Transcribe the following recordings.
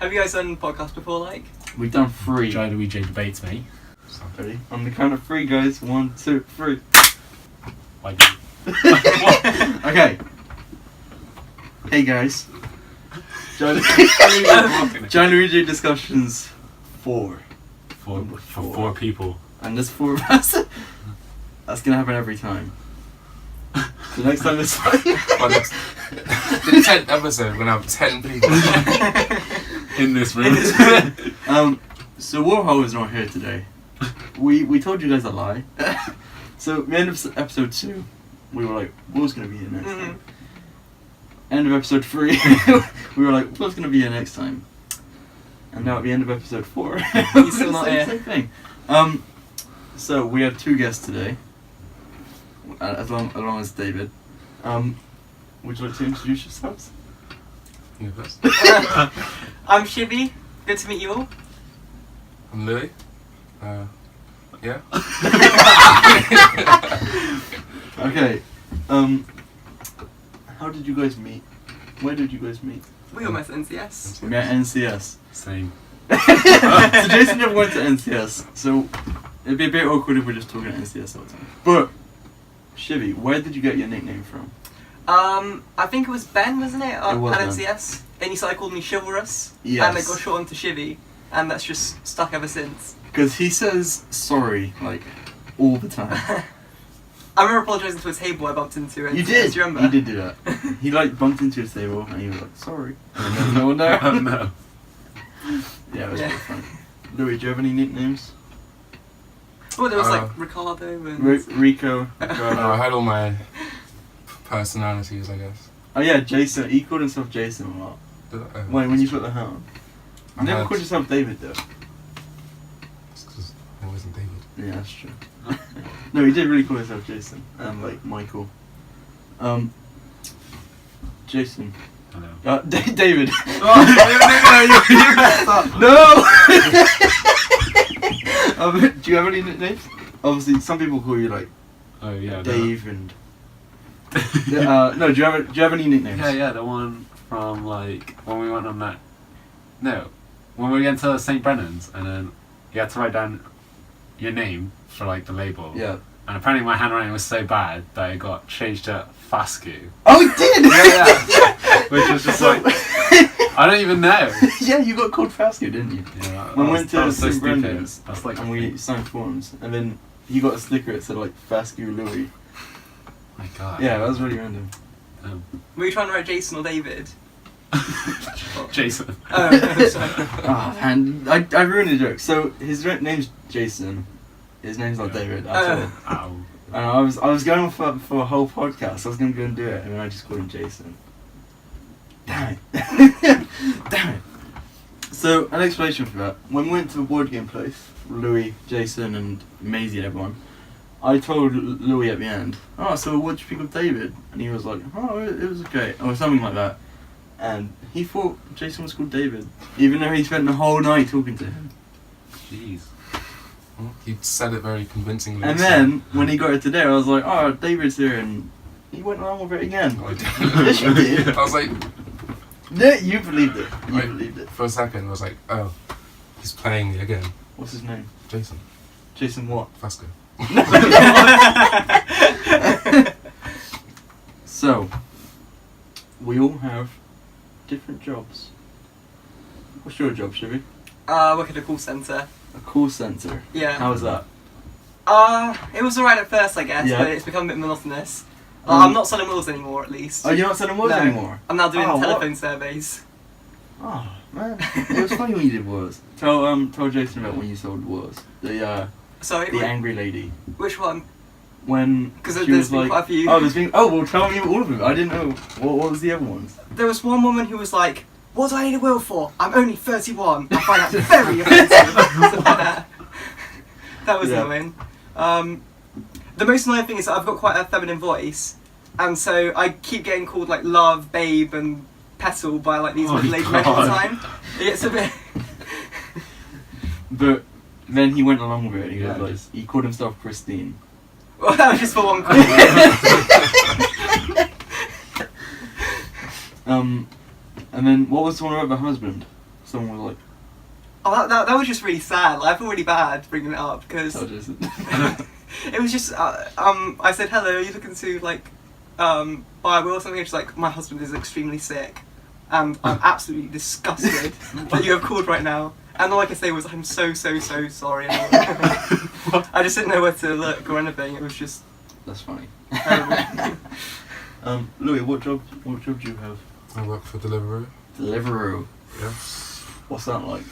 Have you guys done podcasts before, like? We've done 3. GiLuiJ debates, mate. Ready? On the count of 3, guys. 1, 2, 3. Why do Okay. Hey guys. GiLuiJ discussions 4. for 4 people. And there's 4 of us. That's gonna happen every time. The next time it's like The 10th episode, we're gonna have 10 people. In this room. So Warhol is not here today. We told you guys a lie. So the end of episode 2, we were like, Will's gonna be here next time. End of episode 3, we were like, Will's gonna be here next time. And now at the end of episode 4, he's still not here. Same thing. So we have 2 guests today, as long as David. Would you like to introduce yourselves? You first. I'm Shivy. Good to meet you all. I'm Louis. Yeah. Okay. How did you guys meet? Where did you guys meet? We all met at NCS. We met at NCS. Same. So Jason never went to NCS, so it'd be a bit awkward if we're just talking at NCS all the time. But Shivy, where did you get your nickname from? I think it was Ben, wasn't it? It was at Ben. NCS. Then he started calling me Chivalrous. Yes. And it got shortened to Shivy. And that's just stuck ever since. Because he says sorry, like, all the time. I remember apologising to a table I bumped into. You did! Do you remember? You did do that. He, like, bumped into his table and he was like, sorry. And then no one there. No. Yeah, it was pretty funny. Louis, do you have any nicknames? Oh, there was like Ricardo and... Rico. I had all my personalities, I guess. Oh yeah, Jason. He called himself Jason a lot. Wait, when you put the hound. You never called yourself David though. It's because I wasn't David. Yeah, that's true. No, he did really call himself Jason. And like Michael. Jason. Hello. David. Oh, you messed up. No! Do you have any nicknames? Obviously, some people call you like Oh yeah. Dave and. No, do you have any nicknames? Yeah, the one from like when we went on that. No, when we went to St. Brennan's and then you had to write down your name for like the label. Yeah. And apparently my handwriting was so bad that it got changed to Fascu. Oh, it did! Yeah. Which was just like I don't even know. Yeah, you got called Fascu, didn't you? Yeah, When we went to so St. Brendan's stupid. That's like and we signed forms, and then he got a sticker that said like Fascu Louis. My God. Yeah, that was really random. Were you trying to write Jason or David? Jason. Oh, sorry. Oh man, I ruined the joke. So his name's Jason. His name's not David at all. Ow. And I was going for a whole podcast. I was gonna go and do it, and then I just called him Jason. Damn it! Damn it! So an explanation for that. When we went to the board game place, Louis, Jason, and Maisie and everyone, I told Louis at the end, "Oh, so what'd you think of David?" And he was like, "Oh, it was okay," or something like that. And he thought Jason was called David, even though he spent the whole night talking to him. Jeez. He said it very convincingly. And then, when he got it today, I was like, "Oh, David's here," and he went along with it again. Yes, you did. I was like, Yeah, you believed it. You Wait. believed it. for a second, I was like, oh, he's playing me again. What's his name? Jason. Jason what? Fasco. So, we all have different jobs. What's your job, Shivy? I work at a call centre. A call centre. Yeah. How was that? It was alright at first, I guess, Yeah. but it's become a bit monotonous. Um, I'm not selling wheels anymore, at least. Oh, you're not selling words No. anymore? I'm now doing Oh, telephone surveys. Oh, man. It was funny when you did words. Tell Jason about when you sold words. The Sorry, angry lady. which one? When 'Cause she there's was been like, quite a few. Oh, there's been. Oh, well, tell me all of them. I didn't know. What was the other ones? There was one woman who was like, "What do I need a wheel for? I'm only 31." I find that very offensive. Something like that. That was Yeah. annoying. The most annoying thing is that I've got quite a feminine voice, and so I keep getting called like love, babe, and petal by like these Oh middle-aged men all the God. time. It's a bit. But then he went along with it. He Yeah, was like, just- he called himself Christine. Well, that was just for one call. And then what was the one about the husband? someone was like, Oh, that was just really sad. Like, I feel really bad bringing it up because "Tell Jason." it was just I said, hello, are you looking to like buy a wheel or something? It's like, my husband is extremely sick and I'm absolutely disgusted that you have called right now. And all I could say was, I'm so sorry. I just didn't know where to look or anything. It was just That's funny. terrible. Louis, what job do you have? I work for Deliveroo. Deliveroo. Yes. What's that like?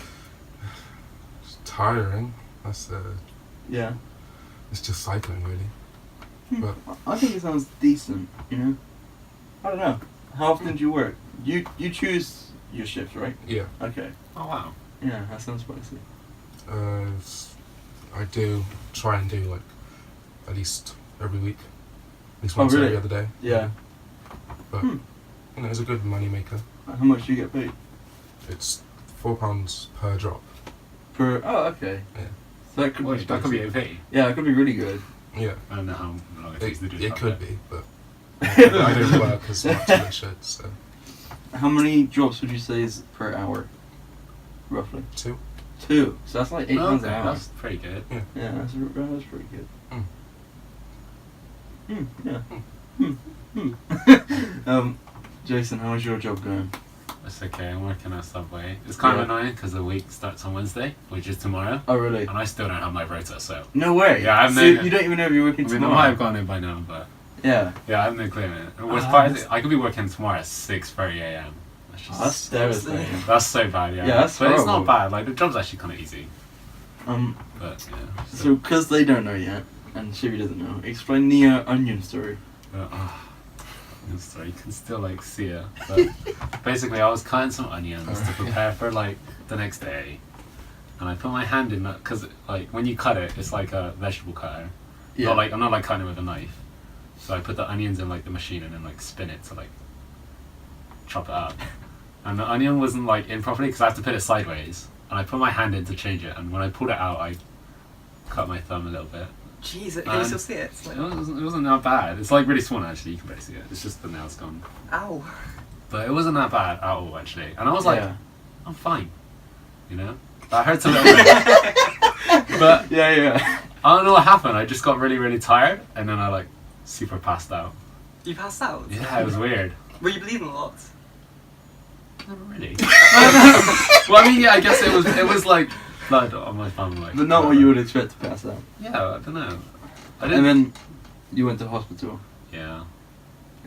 It's tiring. That's Yeah. it's just cycling really. But I think it sounds decent, you know? I don't know. How often do you work? You choose your shifts, right? yeah, Okay. Oh wow. Yeah, that sounds spicy. I do try and do like at least every week, at least Oh, once really? every other day. Yeah. But Hmm. you know, it's a good money maker. How much do you get paid? It's £4 per drop. Per. Oh, okay. Yeah. So that could be. Wait, that could be spicy. OP. Yeah, it could be really good. Yeah, I don't know how long it takes to do it that, could but- be, but I don't work as much as I should. So How many drops would you say is per hour? Roughly. 2. 2. So that's like £8 Okay, an hour. that's pretty good. Yeah, that's pretty good. Mm. Yeah. Jason, how's your job going? It's okay, I'm working at Subway. It's kind of Yeah. annoying because the week starts on Wednesday, which is tomorrow, Oh, really? and I still don't have my rota, so... No way. Yeah, I have so no- you don't even know if you're working I mean, I tomorrow. might have gone in by now, but... Yeah. Yeah, I have no clue, man. And what's Ah, part is that's- I could be working tomorrow at 6:30 a.m. That's just... That's devastating. That's so bad, yeah. Yeah, that's But it's horrible. not bad, like, the job's actually kind of easy, but, yeah. So because they don't know yet, and Shivi doesn't know, explain the onion story. I'm sorry, you can still like see it. But basically, I was cutting some onions to prepare for like the next day, and I put my hand in that because like when you cut it, it's like a vegetable cutter. Yeah. Not like I'm not like cutting it with a knife. So I put the onions in like the machine and then like spin it to like chop it up. And the onion wasn't like in properly because I have to put it sideways. And I put my hand in to change it, and when I pulled it out, I cut my thumb a little bit. Jeez, can you still see it? It's like, It wasn't that bad. It's like really small actually. You can barely see it. It's just the nail's gone. ow. But it wasn't that bad at all, actually. And I was like, Yeah. I'm fine. You know? That hurts a little bit. But Yeah. I don't know what happened. I just got really tired. And then I, like, super passed out. You passed out? Yeah, it was weird. Were you bleeding a lot? Not really. Well, I mean, yeah, I guess it was like blood on my thumb. Like, But not what you would expect to pass out. Yeah, I don't know. I didn't. And then you went to hospital. Yeah.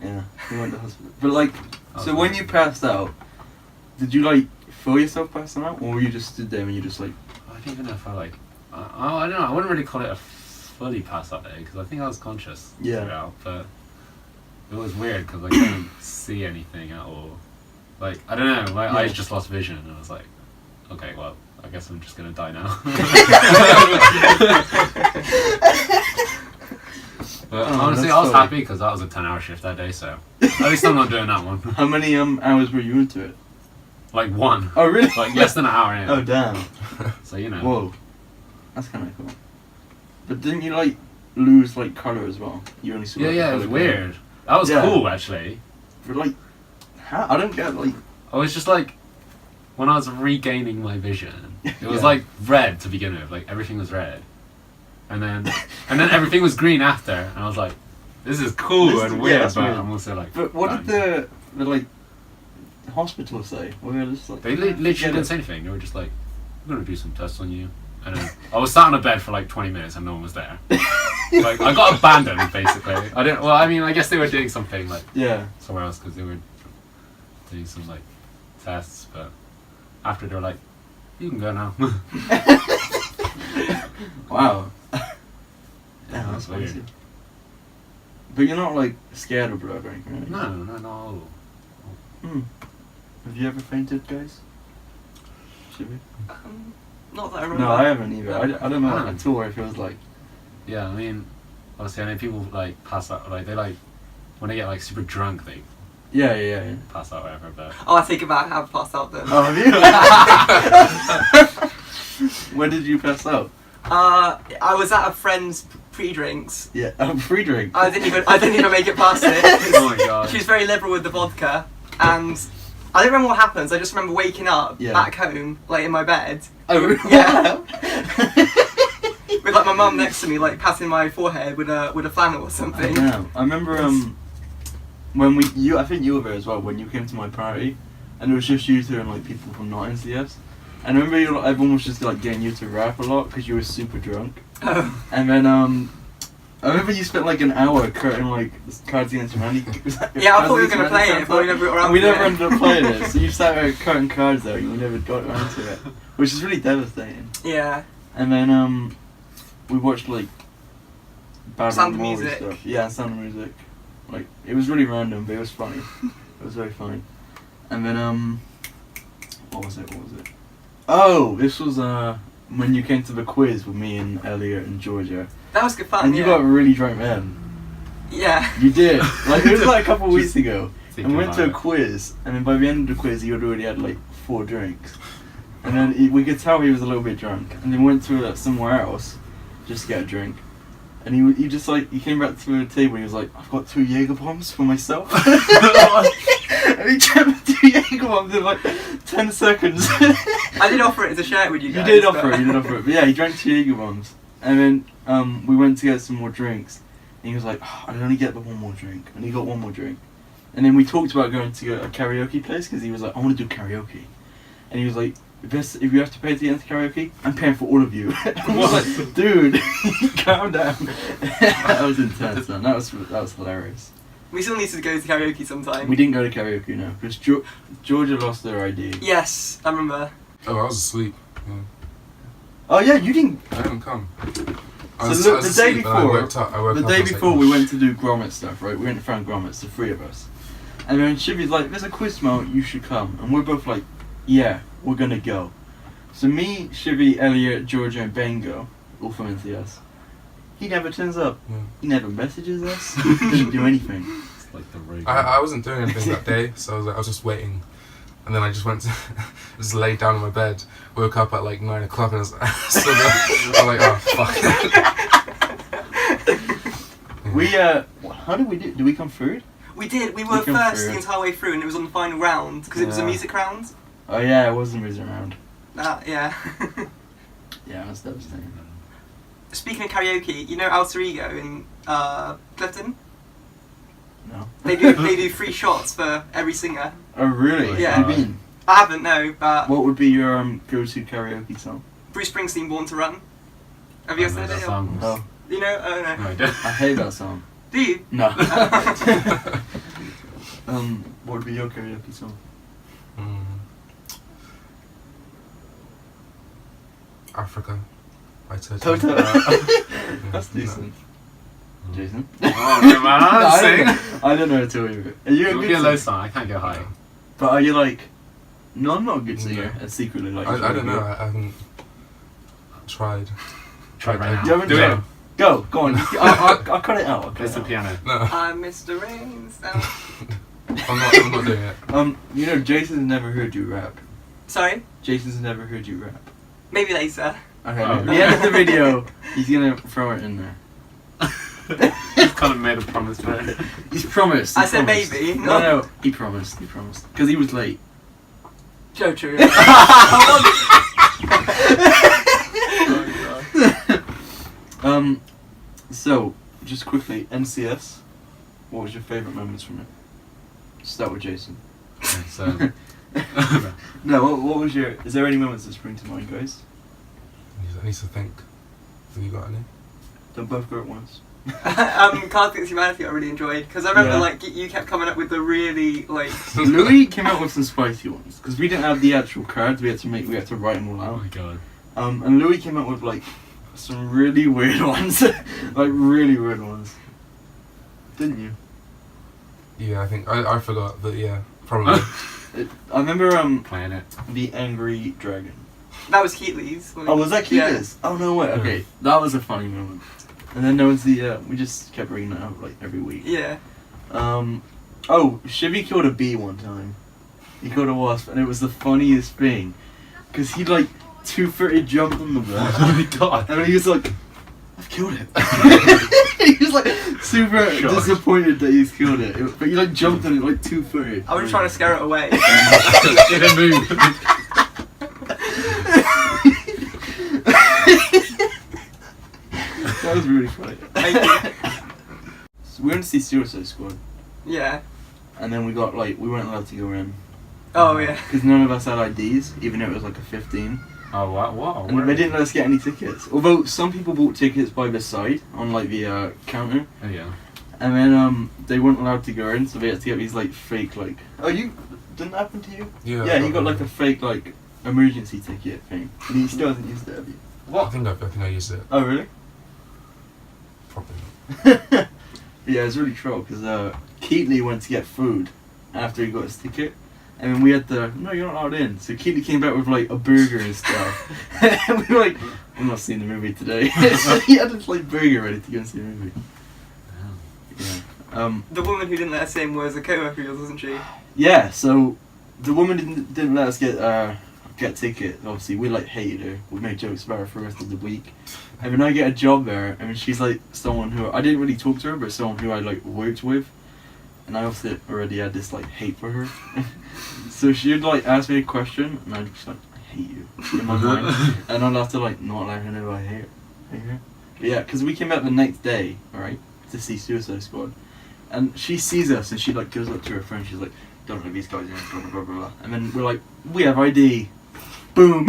Yeah, you went to hospital. But like, Oh, so when you passed out, did you like feel yourself passing out, or were you just stood there and you just like? I don't even know if I, like... I don't know. I wouldn't really call it a fully passed out day, because I think I was conscious Yeah. throughout, but it was weird because I couldn't see anything at all. Like, I don't know, my eyes just lost vision, and I was like, okay, well, I guess I'm just gonna die now. But Oh, honestly, that's I was funny. happy because that was a 10-hour shift that day, so at least I'm not doing that one. How many hours were you into it? Like one. Oh really? Like less than an hour in. Oh damn. So, you know. Whoa, that's kind of cool. But didn't you like lose like color as well? You only saw. Yeah, like, the yeah, it was colour weird. That was Yeah. cool, actually. For like, how? I don't get like. I was just like, when I was regaining my vision, it was Yeah. like red to begin with, like everything was red, and then everything was green after, and I was like, this is cool This- and yeah, weird, that's but weird. I'm also like, But what did done. the like hospital say? We were just like. They literally forget didn't it. say anything. They were just like, I'm gonna do some tests on you, and then I was sat on a bed for like 20 minutes and no one was there. Like I got abandoned basically. I didn't. Well, I mean, I guess they were doing something like Yeah. somewhere else because they were doing some like tests, but after they were like, you can go now. Wow. Yeah, That's that's weird. crazy. But you're not like scared of blood or anything, right? No. Hmm. Have you ever fainted, guys? Should we? Not that I remember. No, I haven't either. I don't know Ah. at all what it feels like. Yeah, I mean, obviously, I know people like pass out. Like they like when they get like super drunk, they Yeah. pass out, whatever. But Oh, I take it back. I have passed out then. Oh, have you? When did you pass out? I was at a friend's pre-drinks. Yeah, free drink. I didn't even make it past it. oh my god. She was very liberal with the vodka, and I don't remember what happens. I just remember waking up Yeah. back home, like in my bed, Oh, really? Yeah. with like my mum next to me, like patting my forehead with a flannel or something. Yeah. I remember when I think you were there as well when you came to my party, and it was just you two and like people from not NCS. And I remember everyone was just like getting you to rap a lot because you were super drunk. Oh. And then I remember you spent like an hour curting like Cards Against Humanity. Yeah, I thought we were gonna play it, but we never got around And we to never it. ended up playing it. So you sat there curting cards though, you never got around to it, which is really devastating. Yeah. And then we watched like bad Sound of Maury Music. stuff. Yeah, Sound of Music. Like it was really random, but it was funny. It was very funny. And then what was it? Oh, this was when you came to the quiz with me and Elliot and Georgia. That was good fun. And you yeah. got really drunk then. Yeah. You did. Like it was like a couple of weeks ago. And we went to a about quiz, and then by the end of the quiz, he had already had like 4 drinks. And then we could tell he was a little bit drunk. And then went to somewhere else, just to get a drink. And he just like he came back to the table. and He was like, "I've got 2 Jaeger bombs for myself." And he kept 2 Jaeger bombs in like 10 seconds. I did offer it to share it with you You guys. did but- offer it. But yeah, he drank 2 Jaeger bombs. And then we went to get some more drinks. And he was like, "Oh, I'll only get the one more drink." And he got one more drink. And then we talked about going to a karaoke place because he was like, "I want to do karaoke." And he was like, if you have to pay to get into karaoke, I'm paying for all of you. I was like, dude, calm down. That was intense, man. That was hilarious. We still need to go to karaoke sometime. We didn't go to karaoke, no, because Georgia lost their ID. Yes, I remember. Oh, I was asleep. Yeah. Oh yeah, you didn't. I didn't come. So look, the day asleep and I before, woke up, I woke the up day and was like, before oh, we went to do Grommet stuff, right? We went to find Grommets, the 3 of us. And then Shivy's like, "There's a quiz tomorrow, you should come." And we're both like, "Yeah, we're gonna go." So me, Shivy, Elliot, Georgia, and Ben go, all from NCS. He never turns up. Yeah. He never messages us. He doesn't do anything. It's like the road. I wasn't doing anything that day, so I was just waiting. And then I just went to, just laid down in my bed, woke up at like 9 o'clock and I was still there. I was like, oh fuck. We how did we do? Did we come third? We did. We were came first through. the entire way through, and it was on the final round because it was a Yeah. music round. Oh yeah, it was the music round. Yeah. Yeah, that's devastating. Speaking of karaoke, you know Alter Ego in Clifton? No. They do 3 shots for every singer. Oh really? Yeah. Have you been? I haven't, no, but What would be your go-to karaoke song? Bruce Springsteen, Born to Run. Have you ever heard it? Oh, You know? Oh no. No, I don't. I hate that song. Do you? No. What would be your karaoke song? Africa by Toto. Toto. Yeah, That's no. decent. Jason? Oh, no, man, I sing. I don't know at all either. Are you a It'll good be a low singer? song. I can't go high. But are you like... No, I'm not a good singer. No. And secretly like... I don't know, I haven't tried. Try right now. You haven't Do tried? it. Go on. I'll cut it out. I'll cut It's it the out. piano. No, I'm Mr. Rains. I'm not doing it. You know, Jason's never heard you rap. Sorry? Jason's never heard you rap. Maybe later. Okay, Oh. at the end of the video, he's gonna throw it in there. He's kind of made a promise for it. He's promised. He I said promised. maybe. No, he promised. Because he was late. Joe True. So, just quickly, NCS, what was your favourite moments from it? Start with Jason. So, No, what was your... Is there any moments that spring to mind, guys? I need to think. Have you got any? Don't both go at once. Cards Against Humanity I really enjoyed because I remember Yeah. like you kept coming up with the really like Louis came out with some spicy ones, because we didn't have the actual cards, we had to write them all oh out. my god. And Louis came out with like some really weird ones. Like really weird ones. Didn't you? Yeah, I think I forgot, but yeah, probably. I remember Playing it. the Angry Dragon. that was Keatley's. Oh, was that Yeah. Keith's? Oh no way. Okay, that was a funny moment. And then there was the we just kept reading that out like every week. Yeah. Oh, Shivy killed a bee one time. He killed a wasp, and it was the funniest thing, because he like 230 jumped on the wall. Oh my god. And he was like, I've killed it. He was like super Shocked. disappointed that he's killed it. But he like jumped on it like 2-footed. I was just trying to scare it away. It didn't move. That was really funny. Thank you. So we went to see Suicide Squad, Yeah. and then we got like we weren't allowed to go in Oh yeah. because none of us had IDs, even though it was like a 15. Oh wow! And they didn't let us get any tickets. Although some people bought tickets by the side on like the counter, Oh yeah. and then they weren't allowed to go in, so they had to get these like fake like. Oh, you didn't that happen to you? Yeah. Yeah, he got like a fake like emergency ticket thing, and he still hasn't used it. Have you? I think I used it Oh really? properly. Yeah, it's really troll because Keatley went to get food after he got his ticket, and then we had to. No, you're not allowed in. So Keatley came back with like a burger and stuff, and we were like, "I'm not seeing the movie today." So he had this like burger ready to go and see the movie. Yeah. The woman who didn't let us in was a co-worker of yours, wasn't she? Yeah. So the woman didn't let us get tickets. Obviously, we like hated her. We made jokes about her for the rest of the week. And then I get a job there, and she's like someone who I didn't really talk to her, but someone who I like worked with, and I also already had this like hate for her. So she'd like ask me a question, and I'd just like I hate you in my mind, and I'd have to like not let her know I hate her. But yeah, because we came out the next day, alright, to see Suicide Squad, and she sees us, and she like goes up to her friend, she's like, "Don't let these guys in," blah blah blah blah, and then we're like, "We have ID." Boom.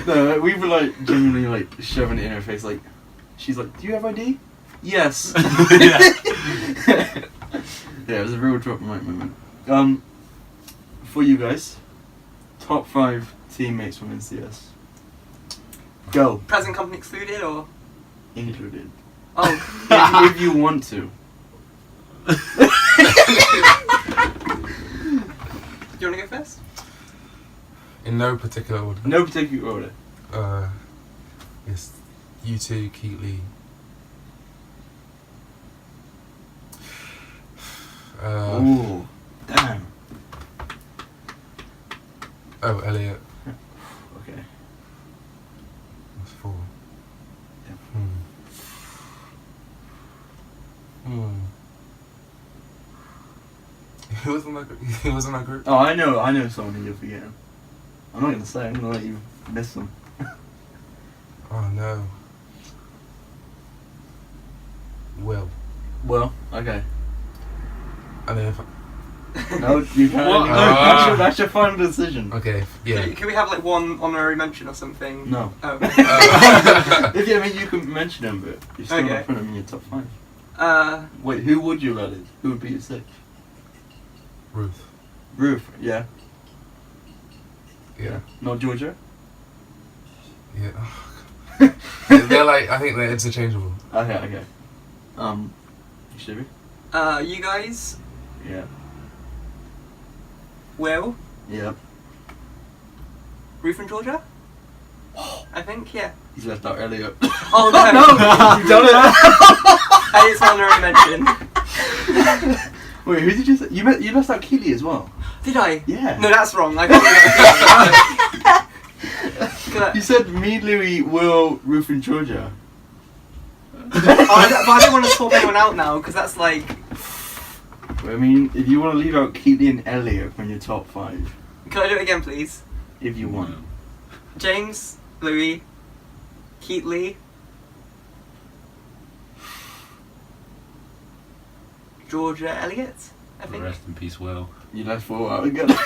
No, we were like genuinely like shoving it in her face. Like, she's like, "Do you have ID?" Yes. Yeah, it was a real drop mic moment. For you guys, top 5 teammates from NCS. Go. Present company excluded, or? Included. Oh. If you want to. Do you want to go first? In no particular order. No particular order. Yes, you two, Keatley. Ooh, damn. Oh, Elliot. Okay. That's 4. Yeah. Who was in that group? Oh, I know someone who you're forgetting. I'm not gonna say. I'm gonna let you miss them. Oh no. Will. Well, okay. And then if I, No, you can't. What? No, that's your final decision. okay, yeah. Can we have like one honorary mention or something? No. Oh. If you, I mean, you can mention them, but you're still Okay. not putting them in your top 5. Wait, who would you let it? Who would be your 6th? Ruth. Ruth, yeah. Yeah. Not Georgia? Yeah. They're like, I think they're interchangeable. Okay. You should be? You guys, Yeah. Will, Yep. Ruth and Georgia? I think, yeah. He's left out Elliot. Oh no! No! You've done it! It's an honorary mention. Wait, who did you say? You left out Keely as well? Did I? Yeah. No, that's wrong. I can't do that. You said me, Louis, Will, Ruth, and Georgia. But I don't want to swap anyone out now, because that's like... I mean, if you want to leave out Keely and Elliot from your top 5, Can I do it again, please? if you want. James, Louis, Keatley, Georgia, Elliot, I think. Rest in peace, Will. You left 4 out again. It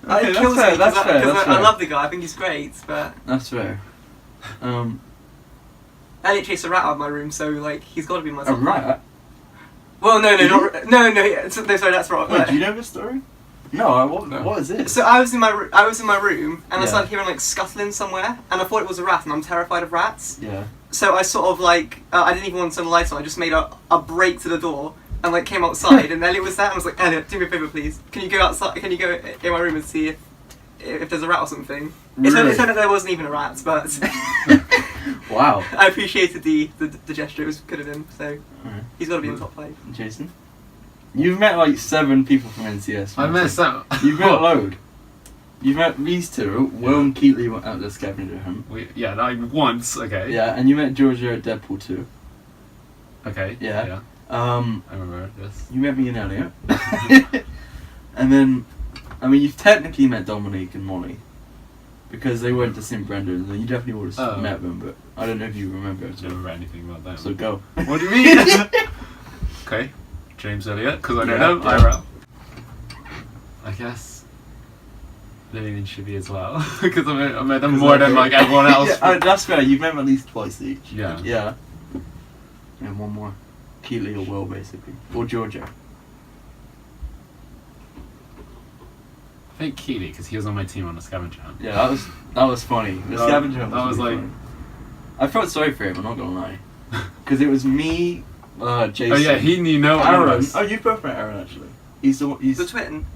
Okay, kills me that's because fair. I love the guy. I think he's great, but That's fair. Elliot chased a rat out of my room, so like he's got to be in my A top five. rat? Well, no, Did no, yeah, sorry, that's wrong. Wait, do you know this story? No, what is it? So I was in my room, and I Yeah. started hearing like scuttling somewhere, and I thought it was a rat, and I'm terrified of rats. Yeah. So I sort of like I didn't even want to turn the lights on. I just made a break to the door and like came outside, and Elliot was there, and I was like, Elliot, do me a favour, please. Can you go outside? Can you go in my room and see if there's a rat or something? It Really? turned out there wasn't even a rat, but Wow. I appreciated the gesture. It was good of him. So Alright. he's got to be in the top 5. Jason? You've met like 7 people from NCS. I met some. You've met a load. You've met these two. Will and Keatley went out the scavenger hunt. Like once, okay. Yeah, and you met Georgia at Deadpool 2. Okay. Yeah. I remember this. You met me in Elliot. And then, I mean, you've technically met Dominique and Molly. Because they went to St. Brendan's, and you definitely would have met them, but I don't know if you remember I it. don't remember anything about them. So go. What do you mean? Okay. James Elliott, because I know them. Yeah. IRL. I guess living in Chibi as well, because I met them more than like everyone else. Yeah, that's fair. You've met them at least twice each. Yeah. Yeah. And one more. Keatley or Will, basically. Or Georgia. I think Keely, because he was on my team on the scavenger hunt. Yeah, that was funny. The scavenger hunt that was really like- funny. I felt sorry for him, I'm not gonna lie. Because it was me, Jason. Oh yeah, he knew no Aaron. Oh, you both met Aaron actually. He's The twin.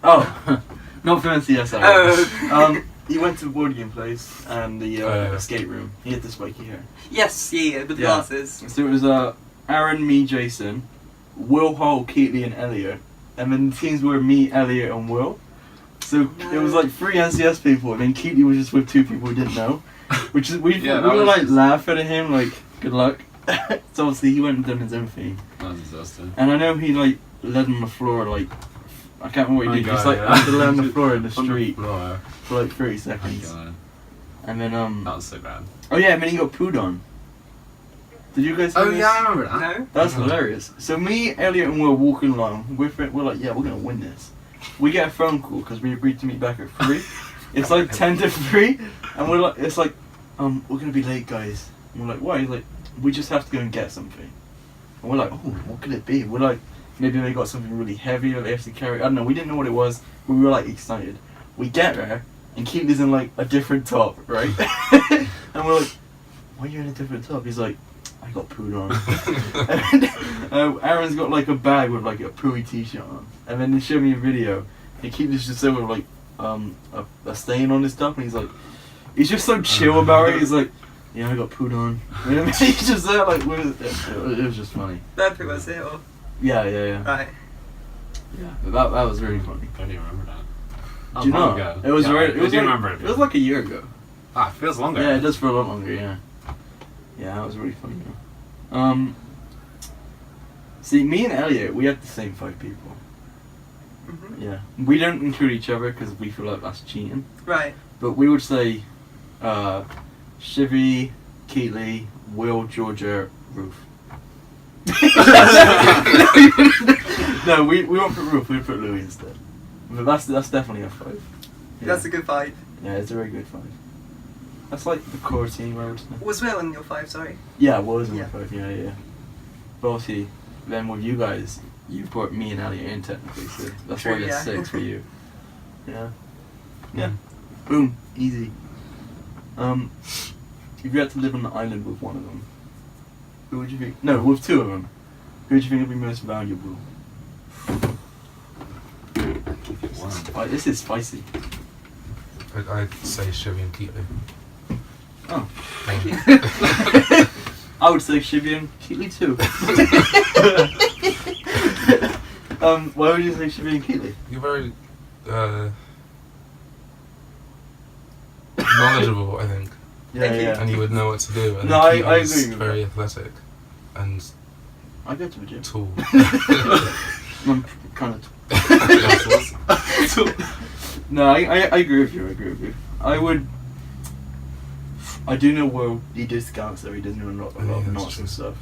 Oh, not for NCS. Oh. He went to the board game place and the escape room. He had the spiky hair. Yes, yeah, with the Yeah. glasses. So it was Aaron, me, Jason, Will, Hall, Keatley, and Elliot. And then the teams were me, Elliot, and Will. So it was like 3 NCS people, and then Keatley was just with 2 people we didn't know. Which is we were like laughing at him like good luck. So obviously he went and done his own thing. That was disaster. And I know he like led on the floor like I can't remember what he did. Just like had to lay on the floor in the street Floor. for like 30 Oh my seconds. god. And then That was so bad. oh yeah, and then he got pooed on. Did you guys see this? I remember that. No? That's Mhm. hilarious. So me, Elliot, and Will walking along. We're like, yeah, we're gonna win this. We get a phone call because we agreed to meet back at 3. It's like 10 to 3, and we're like, it's like, we're gonna be late, guys. And we're like, why? He's like, we just have to go and get something. And we're like, oh, what could it be? We're like, maybe they got something really heavy that they have to carry. I don't know. We didn't know what it was, but we were like excited. We get there, and Keatley's in like a different top, right? And we're like, why are you in a different top? He's like, I got pooed on. And, Aaron's got like a bag with like a pooey t-shirt on. And then they showed me a video. And Keatley's just there with like a stain on his top, and he's just so chill about it. He's like, yeah, I got pooed on. You know what I mean? He's just there like, it was just funny. Birthday was it, or? Yeah. Right. Yeah, but that was really funny. I don't even remember that. Do you know? Ago. It was yeah, right. I It was do like, remember it was like a year ago. It feels longer. Yeah, it does for a lot longer. Yeah. Yeah, that was really funny. Though. See, me and Elliot, we had the same 5 people. Mm-hmm. Yeah, we don't include each other because we feel like that's cheating. Right. But we would say, Shivy, Keatley, Will, Georgia, Ruth. No, we won't put Ruth. We put Louis instead. But that's definitely a 5. Yeah. That's a good 5. Yeah, it's a very good 5. That's like the core team, I would say. Was Will in your 5, sorry? Yeah, it was in Yeah. the 5. Yeah. But obviously, then with you guys, you put me and Elliot in technically, so that's True, why it's yeah. 6 for you. Yeah. Yeah. Mm. Boom. Easy. If you had to live on the island with one of them, who would you think? No, with 2 of them. Who would you think would be most valuable? Oh, this is spicy. I'd say Chevy and Keatley. Oh. Thank you. I would say Shivy and Keatley too. Why would you say Shivy and Keatley? You're very knowledgeable, I think, Thank you. and you would know what to do. And No, I Keatley's agree with very that. athletic and I go to the gym. tall. I'm kind of. No, I agree with you. I do know Will. He did scouts though. He does know a lot Yeah, of that's knots true. and stuff.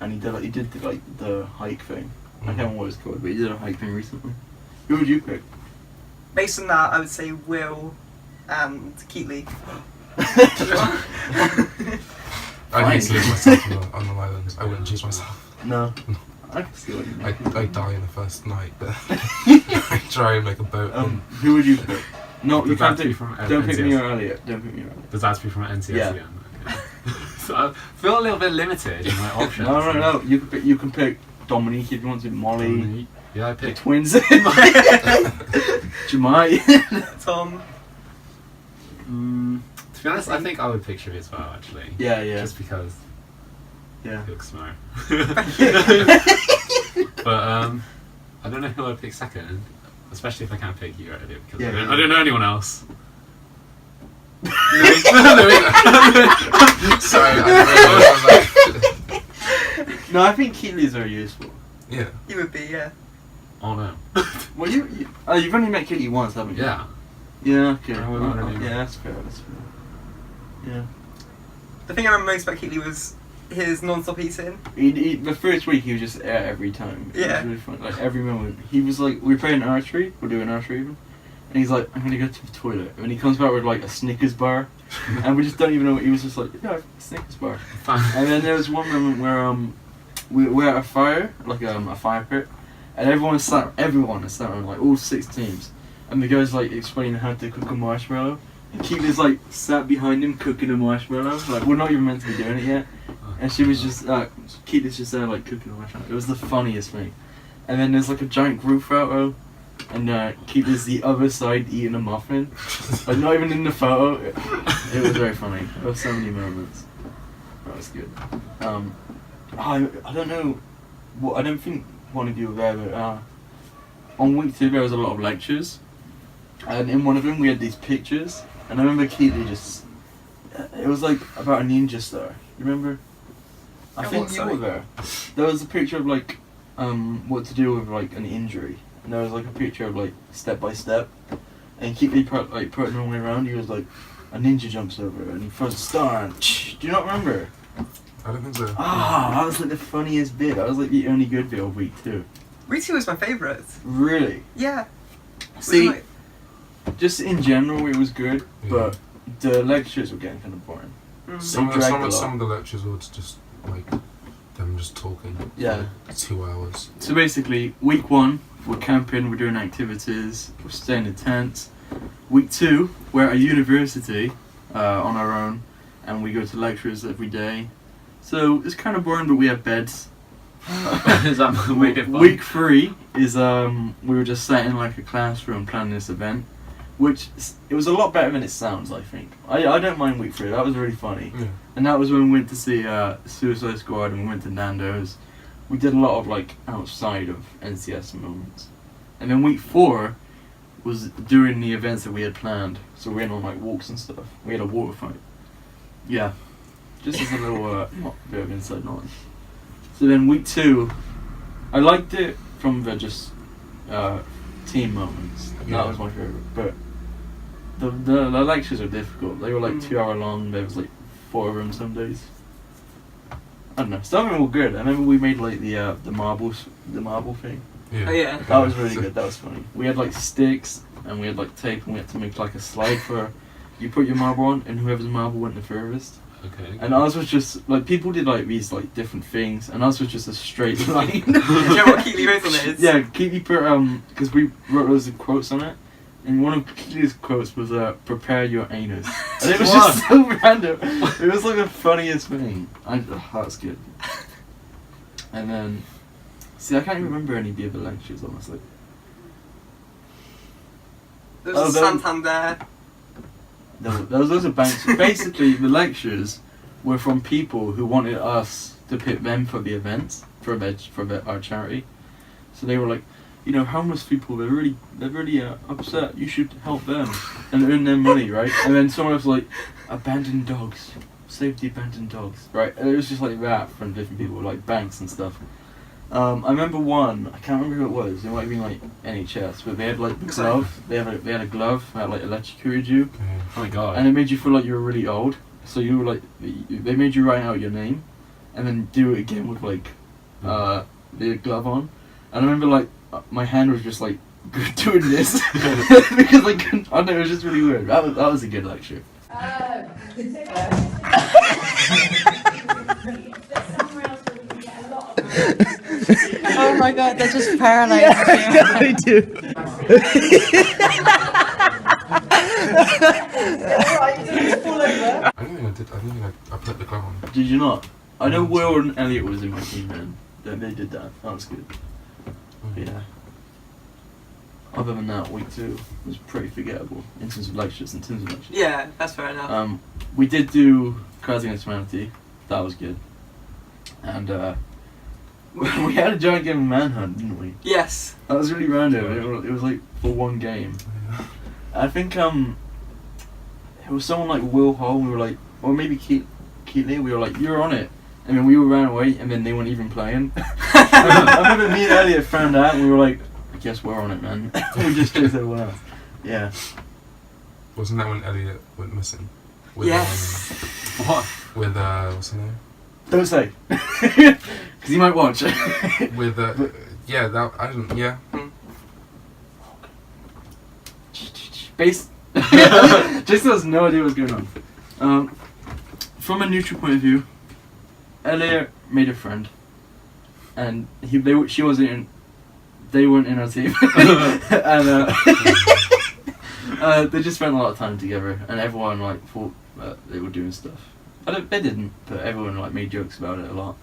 And he did the hike thing. I can't remember what it's called, but he did a hike thing recently. Who would you pick? Based on that, I would say Will and Keatley. I'd hate to lose myself on the island. I wouldn't choose myself. No. I can see what you mean. I'd die in the first night, but I'd try and make a boat. Who would you pick? No, you Does can't that be pick. from Don't pick me NCS? or Elliot. Don't pick me or Elliot. Does that have to be from NCS Yeah. again? Okay. So I feel a little bit limited in my options. No. You can pick Dominique if you want to. Molly. Yeah, I The picked. twins. Jemai. Tom. To be honest, I think I would pick Shivy as well, actually. Yeah. Just because Yeah. he looks smart. But I don't know who I'd pick second. especially if I can't pick you out of it because Yeah, I don't know anyone else. Sorry, I didn't realise. No, I think Keely's very useful. Yeah. You would be, yeah. Oh no. Well, you've only met Keely once, haven't you? Yeah. Yeah. Okay. I wouldn't really know. Yeah, that's fair. That's fair. Yeah. The thing I remember most about Keely was his non-stop eating. The first week he was just there every time. It Yeah. was really fun. Like every moment. He was like, we were playing archery. We're doing archery even. And he's like, I'm gonna go to the toilet. And he comes back with like a Snickers bar. And we just don't even know. He was just like, yeah, a Snickers bar. And then there was one moment where we're at a fire, like a fire pit. And everyone is sat around, like all 6 teams. And the guy's like explaining how to cook a marshmallow. And Keely's like sat behind him cooking a marshmallow. Like we're not even meant to be doing it yet. And she was just, Keely's just there like cooking a marshmallow. It was the funniest thing. And then there's like a giant group photo. And Keely's the other side eating a muffin. Like not even in the photo. It was very funny. There were so many moments. That was good. I don't know. I don't think one of you were there, but on week 2 there was a lot of lectures. And in one of them we had these pictures. And I remember Keely just... It was like about a ninja star. You remember? I think you were there. There was a picture of like what to do with like an injury. And there was like a picture of like step by step. And Keely put it all the way around. He was like, a ninja jumps over and he throws a star and do you not remember? I don't think so. That was like the funniest bit. That was like the only good bit of week 2. Week 2 was my favourite. Really? Yeah. See, Like, just in general it was good, Yeah. but the lectures were getting kind of boring. Some They dragged a lot. of the lectures were just like them just talking. Yeah. For 2 hours. So basically, week 1, we're camping, we're doing activities, we're staying in tents. Week 2, we're at a university on our own, and we go to lectures every day. So it's kind of boring, but we have beds. Does that make it fun? Week 3 is we were just sat in like a classroom planning this event, which it was a lot better than it sounds. I think I don't mind week 3. That was really funny, Yeah. and that was when we went to see Suicide Squad and we went to Nando's. We did a lot of like outside of NCS moments, and then week 4 was during the events that we had planned. So we went on like walks and stuff. We had a water fight. Yeah, just as a little bit of inside knowledge. So then week 2, I liked it from the just team moments. Yeah. That was my favourite. But the lectures are difficult. They were like 2 hour long. There was like 4 of them some days. I don't know. Some of them were good. I remember we made like the marble thing. Yeah. Oh, yeah. That was really good. That was funny. We had like sticks and we had like tape and we had to make like a slide for you put your marble on and whoever's marble went the furthest. Okay. And ours was just like people did like these like different things and ours was just a straight line. Do you know what Keely wrote on it is? Yeah, Keely put because we wrote loads of quotes on it. And one of Keely's quotes was prepare your anus. And it was just so random. It was like the funniest thing. That's good. And then see I can't even remember any of the other lectures honestly. There was a then- Santander. There was loads of banks. Basically, the lectures were from people who wanted us to pick them for the events for our charity. So they were like, you know, homeless people. They're really upset. You should help them and earn them money, right? And then someone was like, abandoned dogs, save the abandoned dogs, right? And it was just like that from different people, like banks and stuff. I remember one. I can't remember who it was. It might have been like NHS, but they had like the glove. They had a glove that like electrocuted you. Okay. Oh my god. And it made you feel like you were really old. So you were like, they made you write out your name, and then do it again with like, the glove on. And I remember like, my hand was just like doing this because I couldn't. I don't know. It was just really weird. That was a good lecture. Oh my god, they're just paralysed. They do. I don't think I did. I don't think I put the glove on. Did you not? I know Will and Elliot was in my team then. They did that. That was good. Yeah. Other than that, week 2 was pretty forgettable in terms of lectures. Yeah, that's fair enough. We did do Cards Against Humanity. That was good. And We had a giant game of Manhunt, didn't we? Yes. That was really random. It was like for one game. I think it was someone like Will Hall. We were like, or maybe Keatley. We were like, you're on it, and then we all ran away, and then they weren't even playing. I remember me and Elliot found out, and we were like, I guess we're on it, man. We just chased everyone else. Yeah. Wasn't that when Elliot went missing? With, Yes. What? With what's her name? Don't say, because you might watch. With yeah, that I didn't. Yeah. Base. Just has no idea what's going on. From a neutral point of view, Elliot made a friend, and she wasn't in. They weren't in our team, and they just spent a lot of time together, and everyone like thought that they were doing stuff. They didn't, but everyone like made jokes about it a lot,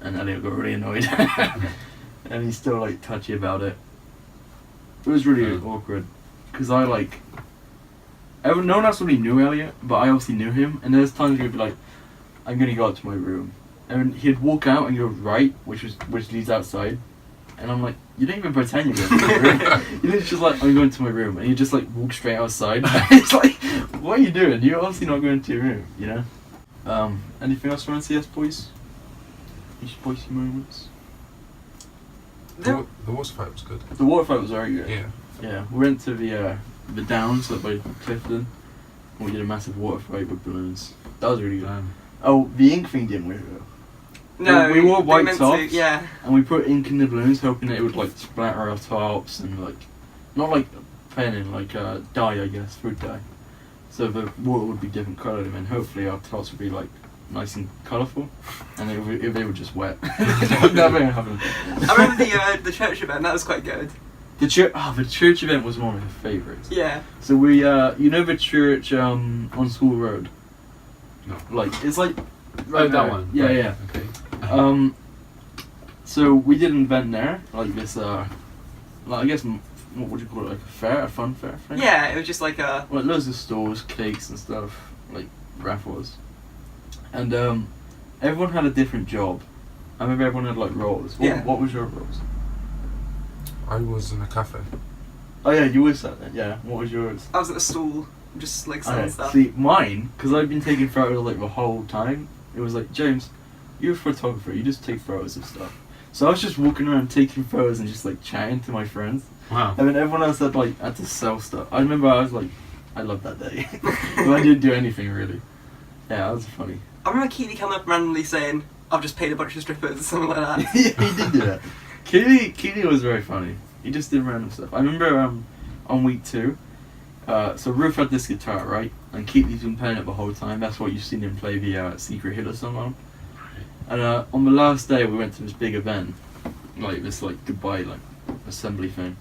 and Elliot got really annoyed, and he's still like touchy about it. It was really awkward, because I like. No one else really knew Elliot, but I obviously knew him, and there's times he'd be like, "I'm gonna go up to my room," and he'd walk out and go right, which leads outside, and I'm like, "You don't even pretend you're going to my room." You're just like, "I'm going to my room," and you just like walk straight outside. It's like, what are you doing? You're obviously not going to your room, you know. Anything else from NCS, boys? Any spicy moments? The water fight was good. The water fight was very good. Yeah. Yeah, we went to the Downs up by Clifton, and we did a massive water fight with balloons. That was really good. Oh, the ink thing didn't work though. No, we wore they white meant tops, to, yeah. and we put ink in the balloons, hoping that it would like splatter our tops and like, not like penning, like dye, I guess, fruit dye. So the water would be different coloured, and then hopefully our tops would be like nice and colourful, and they were just wet. Nothing happened. I remember the church event. That was quite good. The church event was one of my favourites. Yeah. So we, you know the church on School Road? No. Like, it's like... Right, that there. one. Yeah, right. yeah. Okay. So we did an event there, like this, like I guess, what would you call it, like a fair, a fun fair thing? Yeah, it was just like a... Like loads of stores, cakes and stuff, like raffles. And everyone had a different job. I remember everyone had like roles. Yeah. What was your roles? I was in a cafe. Oh yeah, you were sat there, yeah. What was yours? I was at a stall, just like selling stuff. See, mine, because I've been taking photos like the whole time, it was like, James, you're a photographer, you just take photos of stuff. So I was just walking around taking photos and just like chatting to my friends. Wow. And then everyone else had to sell stuff. I remember I was like, I love that day. But I didn't do anything really. Yeah, that was funny. I remember Keely coming up randomly saying, "I've just paid a bunch of strippers," or something like that. Yeah, he did do that. Keely was very funny. He just did random stuff. I remember on week 2, so Ruth had this guitar, right? And Keely's been playing it the whole time. That's what you've seen him play the Secret Hitler song on. And on the last day we went to this big event, like this like goodbye like assembly thing.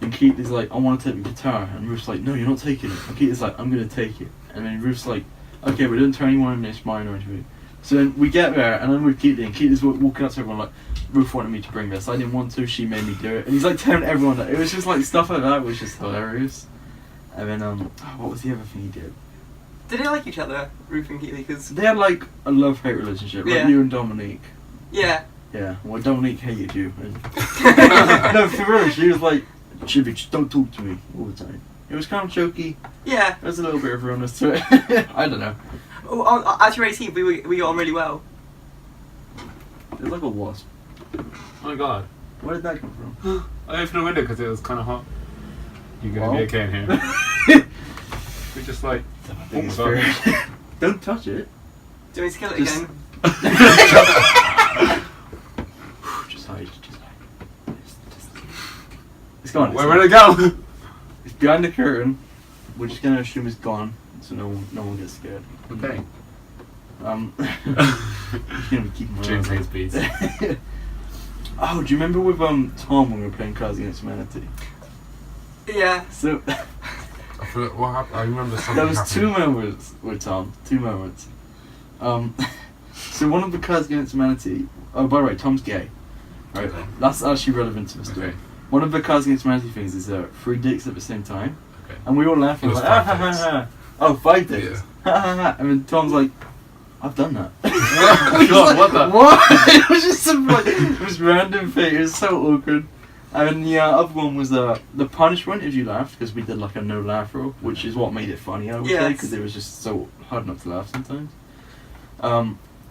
And Keely's like, "I want to take the guitar," and Ruth's like, "No, you're not taking it." And Keely's like, "I'm gonna take it." And then Ruth's like, "Okay, we don't tell anyone in this mine or anything." So then we get there, and I'm with Keely, and Keely's walking up to everyone like, "Ruth wanted me to bring this. I didn't want to. She made me do it." And he's like telling everyone that. It was just like stuff like that, which is hilarious. And then what was the other thing he did? Did they like each other, Ruth and Keely? Because They had like a love-hate relationship, like Yeah. you and Dominique. yeah, Yeah. Well, Dominique hated you. No, for real. She was like, "Chibi, just don't talk to me all the time." It was kind of jokey. yeah. There's a little bit of realness to it. I don't know. Oh, as your 18th, we got on really well. It's like a wasp. Oh my god. Where did that come from? I opened the window because it was kind of hot. You're gonna Well. be okay in here. We just like. Thanks, Oh, fuck. Spirit. Don't touch it. Do you want me to kill it Just- again? Just hide. It's gone. Where'd it go? It's behind the curtain. We're just gonna assume it's gone, so no one gets scared. Okay. I'm gonna be keeping my James eye on hates beats. it. Oh, do you remember with Tom when we were playing Cards Against Humanity? Yeah. So I feel like, what happened? I remember something there was happened. 2 moments with Tom. 2 moments. So one of the Cards Against Humanity. Oh, by the way, Tom's gay. Right. Okay. That's actually relevant to the story. Okay. One of the Cards Against Humanity things is 3 dicks at the same time, Okay. and we all laughing It was like, 5 ha ha dicks. ha. Oh, 5 dicks. Ha ha ha. And then Tom's like, "I've done that." God, what the? What? It was just some like, it was random thing. It was so awkward. And the other one was the punishment if you laughed, because we did like a no laugh rule, which is what made it funny, I would say, Yes. because it was just so hard not to laugh sometimes.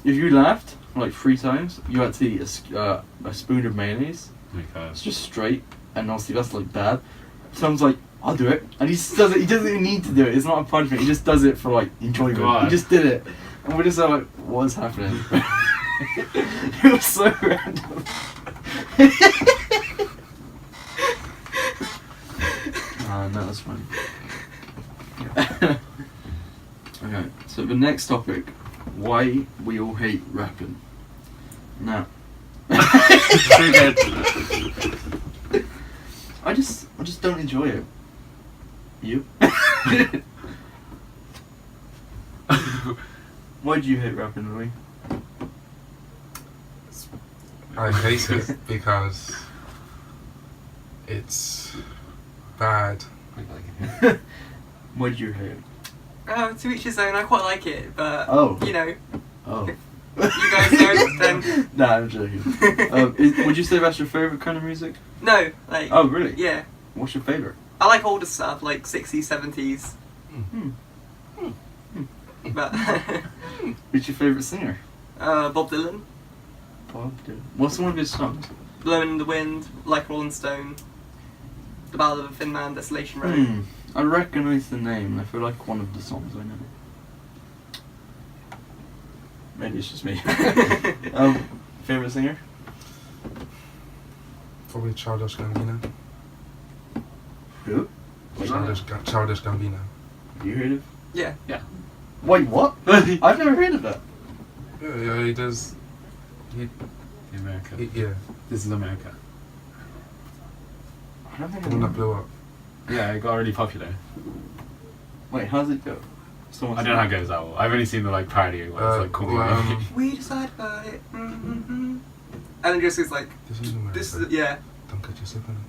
If you laughed like 3 times, you had to eat a spoon of mayonnaise. Okay. It's just straight, and obviously that's like bad. Someone's like, I'll do it, and he just does it. He doesn't even need to do it. It's not a punishment. He just does it for like enjoyment. God. He just did it, and we're just like, what's happening? It was so random. No, that's funny. Okay, so the next topic, why we all hate rapping. Now, I just don't enjoy it. You? Why do you hate rapping, Louis? I hate it because it's bad. Why do you hate it? To each his own. I quite like it, but Oh. you know, Oh. you guys don't. Then Nah, I'm joking. Would you say that's your favourite kind of music? no, like Oh, really? yeah. What's your favourite? I like older stuff, like 60s, 70s. But Who's your favourite singer? Bob Dylan, Bob Dylan. What's one of his songs? Blowing in the Wind, Like Rolling Stone, The Ballad of a Thin Man, Desolation Road. I recognise the name. I feel like one of the songs I know. Maybe it's just me. Favourite singer? Probably Childish Gambino. Who? Childish Gambino. Have you heard of? Yeah. Wait, what? I've never heard of that. Yeah, he does. America. Yeah, This is America. I don't think the I one know. that blew up. Yeah, it got really popular. Wait, how's it go? Someone I don't know how it goes that well. I've only seen the like parody where it's like cool. We decide about it. And it just is like, This is America. this is, yeah. Don't get you sipping it.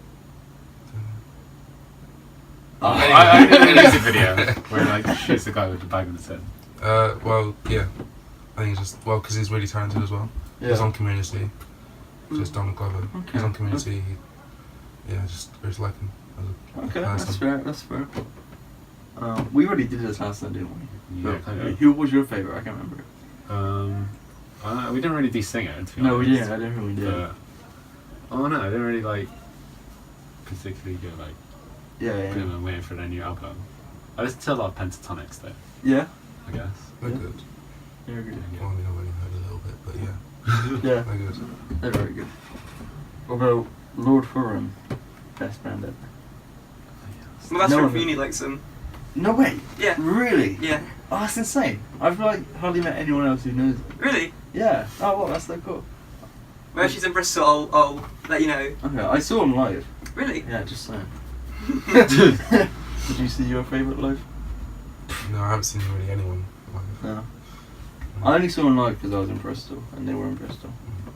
I did a music video where like shoots the guy with the bag in his head. Well, yeah. I think it's just, because he's really talented as well. He's on Community. Just Donald Glover. Okay. He's on Community. I just like him as a Okay, person. that's fair. We already did this last time, didn't we? Yeah, But kind of. who was your favourite? I can't remember. We didn't really do singer, to be No, we honest. didn't. I didn't think we did. Oh no, I didn't really like particularly go like Yeah. I'm waiting for their new album. I listened to a lot of Pentatonics though, Yeah? I guess. They're Yeah. good. They're good. Well, I mean, I've only heard a little bit, but yeah. Yeah, They're good. they're very good. Although, Lord Huron, best band ever. My best No friend one- from uni likes them. No way! Yeah. Really? Yeah. Oh, that's insane. I've like hardly met anyone else who knows it. Really? Yeah. Oh, well, that's so cool. When she's in Bristol, I'll let you know. Okay, I saw him live. Really? Yeah, just saying. Did you see your favourite live? No, I haven't seen really anyone live. No. I only saw him live because I was in Bristol, and they were in Bristol.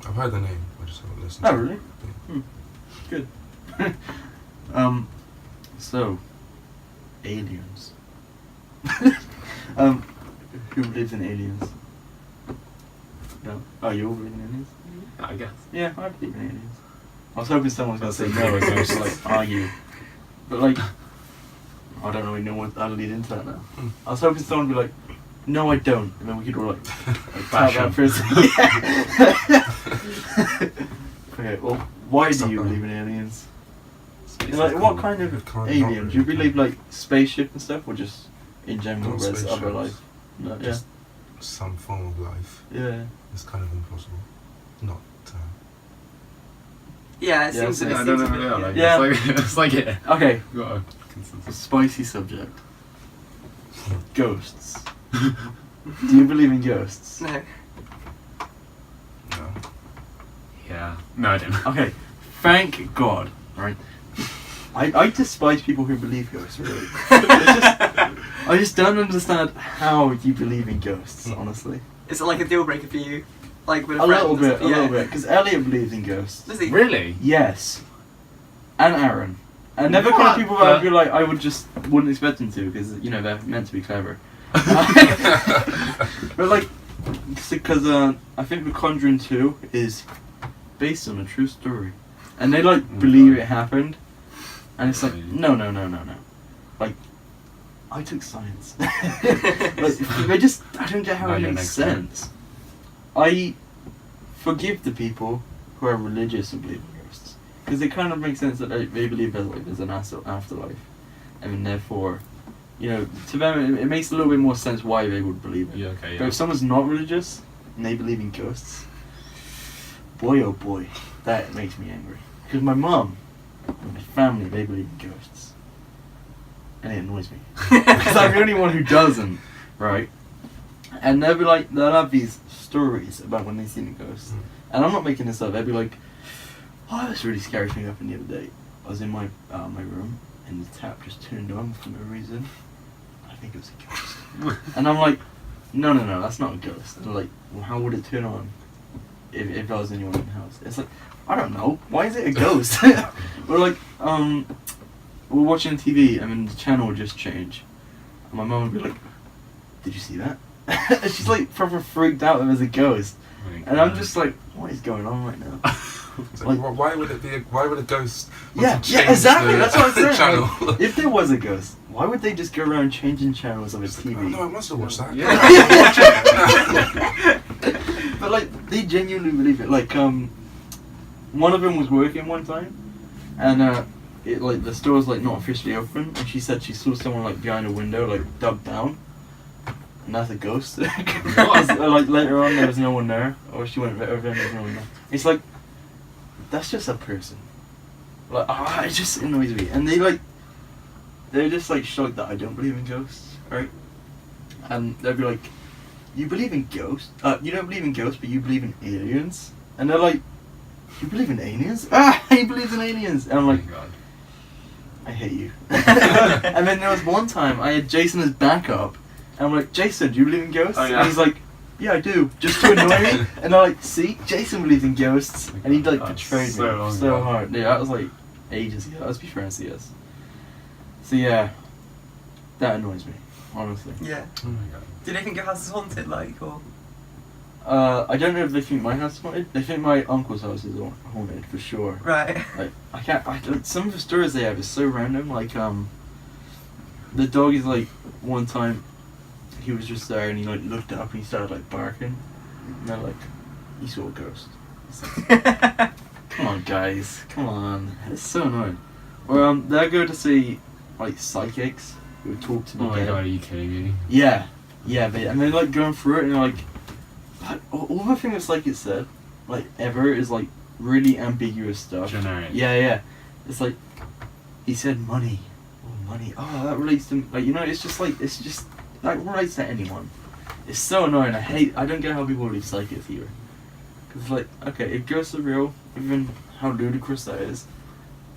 I've heard the name, I just haven't listened Oh, to it. really? Good. So, aliens. Who believes in aliens? No. Oh, you all believe in aliens? I guess. Yeah, I believe in aliens. I was hoping someone was going to say no, and just like argue. But like, I don't really know how to lead into that now. I was hoping someone would be like, no, I don't, and then we could all like Bash tap that him. person. Okay, well, why do you believe in aliens? Like, what kind of Can't alien? not Do you really believe like spaceship and stuff, or just in general, Not there's other spaceships. life? No, yeah. Just some form of life. Yeah. It's kind of impossible. Not. Yeah, it Yeah, seems so it I seems don't a know. bit, Yeah, yeah. like, Yeah. It's like yeah. Okay, Got a consensus. spicy subject. Ghosts. Do you believe in ghosts? No. No. Yeah. No, I didn't. Okay, thank God, right? I despise people who believe ghosts, really. I just don't understand how you believe in ghosts, honestly. Is it like a deal breaker for you? Like with a A friend? little bit, a Yeah. little bit. Because Elliot believes in ghosts. Does he? Really? Yes. And Aaron. And they're the kind of What people that I'd the- be like, I wouldn't expect them to, because, you know, they're meant to be clever. But like, because I think The Conjuring 2 is based on a true story, and they like believe it happened, and it's like no. Like, I took science. Like, they just, I don't get how No, it you're makes an expert. sense. I forgive the people who are religious and believe in ghosts, because it kind of makes sense that they believe there's an afterlife, and therefore, you know, to them it makes a little bit more sense why they would believe it. Yeah, okay, But yeah. if someone's not religious and they believe in ghosts, boy oh boy, that makes me angry. Because my mum and my family, they believe in ghosts. And it annoys me. Because I'm the only one who doesn't, right? And they'll be like, they'll have these stories about when they've seen a ghost. And I'm not making this up, they'll be like, oh, this really scary thing happened the other day. I was in my room and the tap just turned on for no reason. I think it was a ghost. And I'm like, no, that's not a ghost. And they're like, well, how would it turn on if there was anyone in the house? It's like, I don't know. Why is it a ghost? We're like, we're watching TV and then the channel would just change. And my mum would be like, did you see that? And she's like proper freaked out that there's a ghost. And I'm just like, what is going on right now? So Like- why would it be? Why would a ghost? want Yeah, to yeah, change exactly. the- That's what I'm the saying. channel. Like, if there was a ghost, why would they just go around changing channels of a Oh, TV? no, I wants to watch that. But like, they genuinely believe it. Like, one of them was working one time, and it like the store was like not officially open, and she said she saw someone like behind a window, like dug down, and that's a ghost. Like later on, there was no one there, or she went over there and there was no one there. It's like, that's just a person. Like, it just annoys me, and they're just like shocked that I don't believe in ghosts, right? And they'll be like, you believe in ghosts? You don't believe in ghosts, but you believe in aliens? And they're like, you believe in aliens? He believes in aliens! And I'm like, God. I hate you. And then there was one time, I had Jason as backup, and I'm like, Jason, do you believe in ghosts? Oh, yeah. And he's like, yeah, I do, just to annoy me. And I'm like, see, Jason believes in ghosts. And he like That's betrayed so me long so ago. hard. Yeah, that was like ages ago. That was before NCS. So yeah, that annoys me, honestly. Yeah. Oh my god. Do they think your house is haunted, like, or? I don't know if they think my house is haunted. They think my uncle's house is haunted for sure. Right. Like, I don't, some of the stories they have is so random. Like, the dog is like, one time, he was just there and he like looked up and he started like barking. And they're like, he saw a ghost. It's like, come on, guys, come on. It's so annoying. Or they'll go to see like psychics who would talk to the Oh my dead. god, are you kidding me? Yeah, and they're like going through it and they're like all the things like it said, like ever is like really ambiguous stuff. Generic. Yeah. It's like he said money. Oh, money. Oh, that relates to like, you know. It's just like relates to anyone. It's so annoying. I don't get how people believe psychics either. Cause it's like, okay, if ghosts are real, even how ludicrous that is.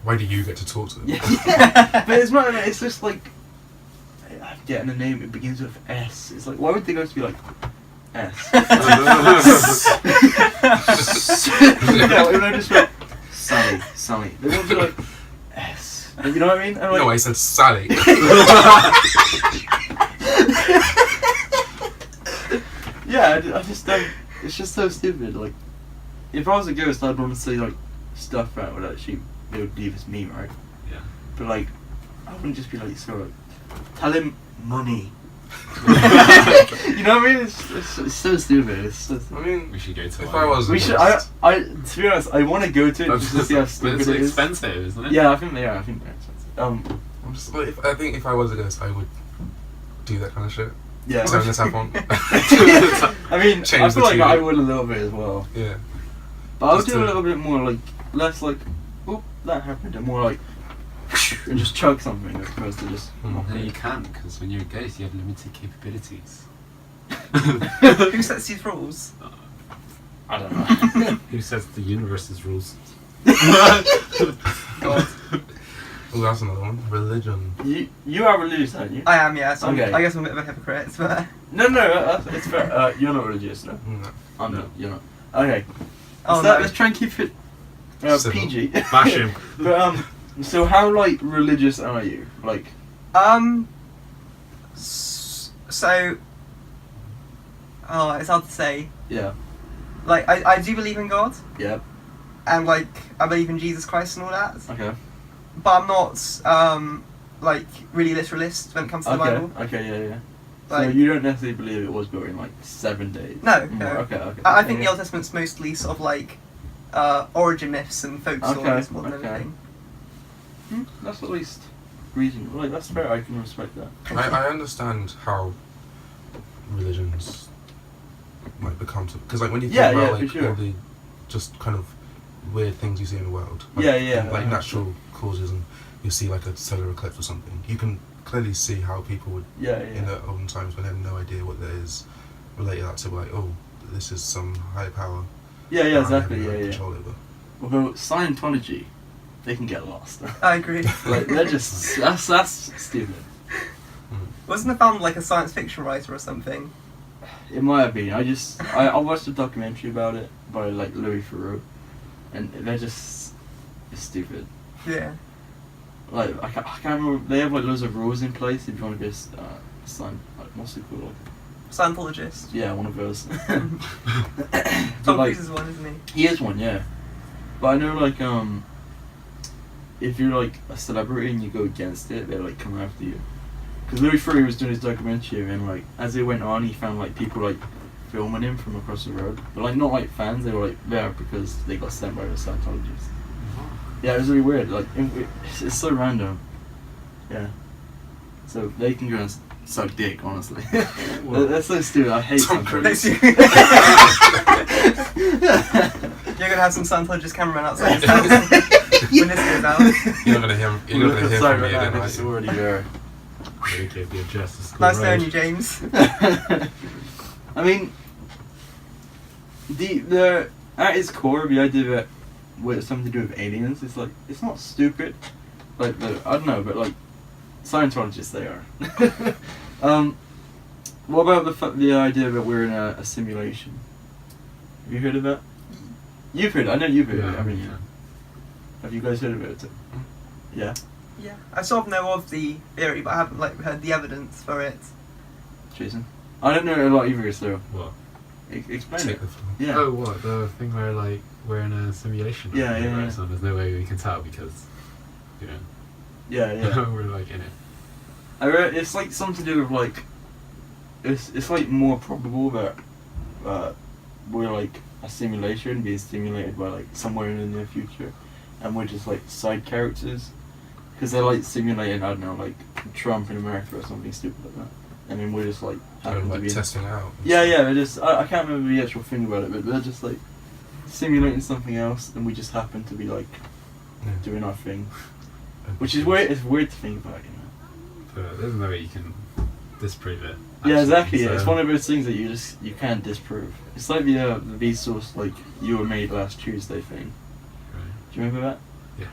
Why do you get to talk to them? Yeah, but it's not. It's just like I'm getting a name. It begins with S. It's like, why would the ghost be like S? No, it would just be like Sally. They won't be like S. You know what I mean? I'm like, No, I said Sally. yeah, I just don't. It's just so stupid. Like, if I was a ghost, I'd want to say like stuff that would actually they would believe it's me, right? Yeah. But like, I wouldn't just be like, so like, tell him money. You know what I mean? It's so stupid. It's so I stupid. mean, We should go to if one. I was, a We should. ghost- To be honest, I want to go to it just to see how But stupid it's it is. expensive, isn't it? Yeah, I think they are. I think they're expensive. I'm just like, I think if I was a ghost, I would do that kind of shit. Yeah. Turn this app on. I mean, Change I the feel like TV. I would a little bit as well. Yeah. But I would Just do a to- little bit more like, less like, oop, that happened, and more like, and just chug something as opposed to just. Mm. No, you can't, because when you're a ghost, you have limited capabilities. Who sets these rules? I don't know. Who sets the universe's rules? God. Oh, that's another one. Religion. You are religious, aren't you? I am, yeah. So Okay. I guess I'm a bit of a hypocrite, but. No, it's fair. You're not religious, no. No. I'm No. not. You're not. Okay. Oh, So no. let's try and keep it Civil. PG. Bash him. But so how like religious are you? Like, So, Oh, it's hard to say. Yeah. Like, I do believe in God, Yeah. and like I believe in Jesus Christ and all that. Okay. But I'm not like really literalist when it comes to the Bible. Okay. Yeah. So Like, you don't necessarily believe it was built in like 7 days? No, More. no. Okay. I think the Old Testament's mostly sort of like origin myths and folk stories more than anything. That's at least reasonable. Like, that's fair. I can respect that. I understand how religions like become because like when you think Yeah, about for like sure. all the just kind of weird things you see in the world, like, Yeah. like natural causes, and you see like a solar eclipse or something, you can clearly see how people would Yeah. in the olden times when they had no idea what that is relate that to like, oh, this is some higher power. Yeah, that I exactly. have no Yeah. control over. Although Scientology, they can get lost. I agree. Like, they're just that's stupid. Wasn't it found like a science fiction writer or something? It might have been. I watched a documentary about it by like Louis Theroux, and they're just stupid. Yeah. Like I can't remember. They have like loads of rules in place if you want to be sign. Like, what's it called? Scientologist. Yeah, one of those. Tom But, like, Cruise is one, isn't he? he is one, yeah. But I know like if you're like a celebrity and you go against it, they like come after you. Because Louis Theroux was doing his documentary, and like as it went on, he found like people like filming him from across the road, but like not like fans. They were like there because they got sent by the Scientologists. Yeah, it was really weird. Like it's so random. Yeah. So they can go and suck dick, honestly. That's so stupid. I hate Tom Scientologists. You're gonna have some Scientologist cameraman outside when this goes out. You're not gonna hear. You're not gonna hear from me again, are It's you? already there. Okay, be a justice. Nice knowing you, James. I mean, the at its core, the idea that it's something to do with aliens is like it's not stupid. Like I don't know, but like Scientologists they are. What about the idea that we're in a simulation? Have you heard of that? You've heard it. I know you've heard it. I mean, have you guys heard of it? Yeah. Yeah, I sort of know of the theory, but I haven't like heard the evidence for it. Jason? I don't know a lot either, so What? explain Take it. the floor. Yeah. Oh, what? The thing where like we're in a simulation. Yeah, right? yeah. So there's no way we can tell because, you know, Yeah. we're like in it. I read it's like something to do with like it's like more probable that we're like a simulation being stimulated by like somewhere in the near future, and we're just like side characters because they're like simulating, I don't know, like Trump in America or something stupid like that, and then we're just like happen to Like be testing out. yeah they're just I can't remember the actual thing about it, but they're just like simulating something else, and we just happen to be like Yeah. doing our thing, which is weird. It's weird to think about, you know. But there's no way you can disprove it. Yeah, actually, exactly. so- It's one of those things that you can't disprove. It's like the Vsauce like you were made last Tuesday thing. Right. Do you remember that? Yeah.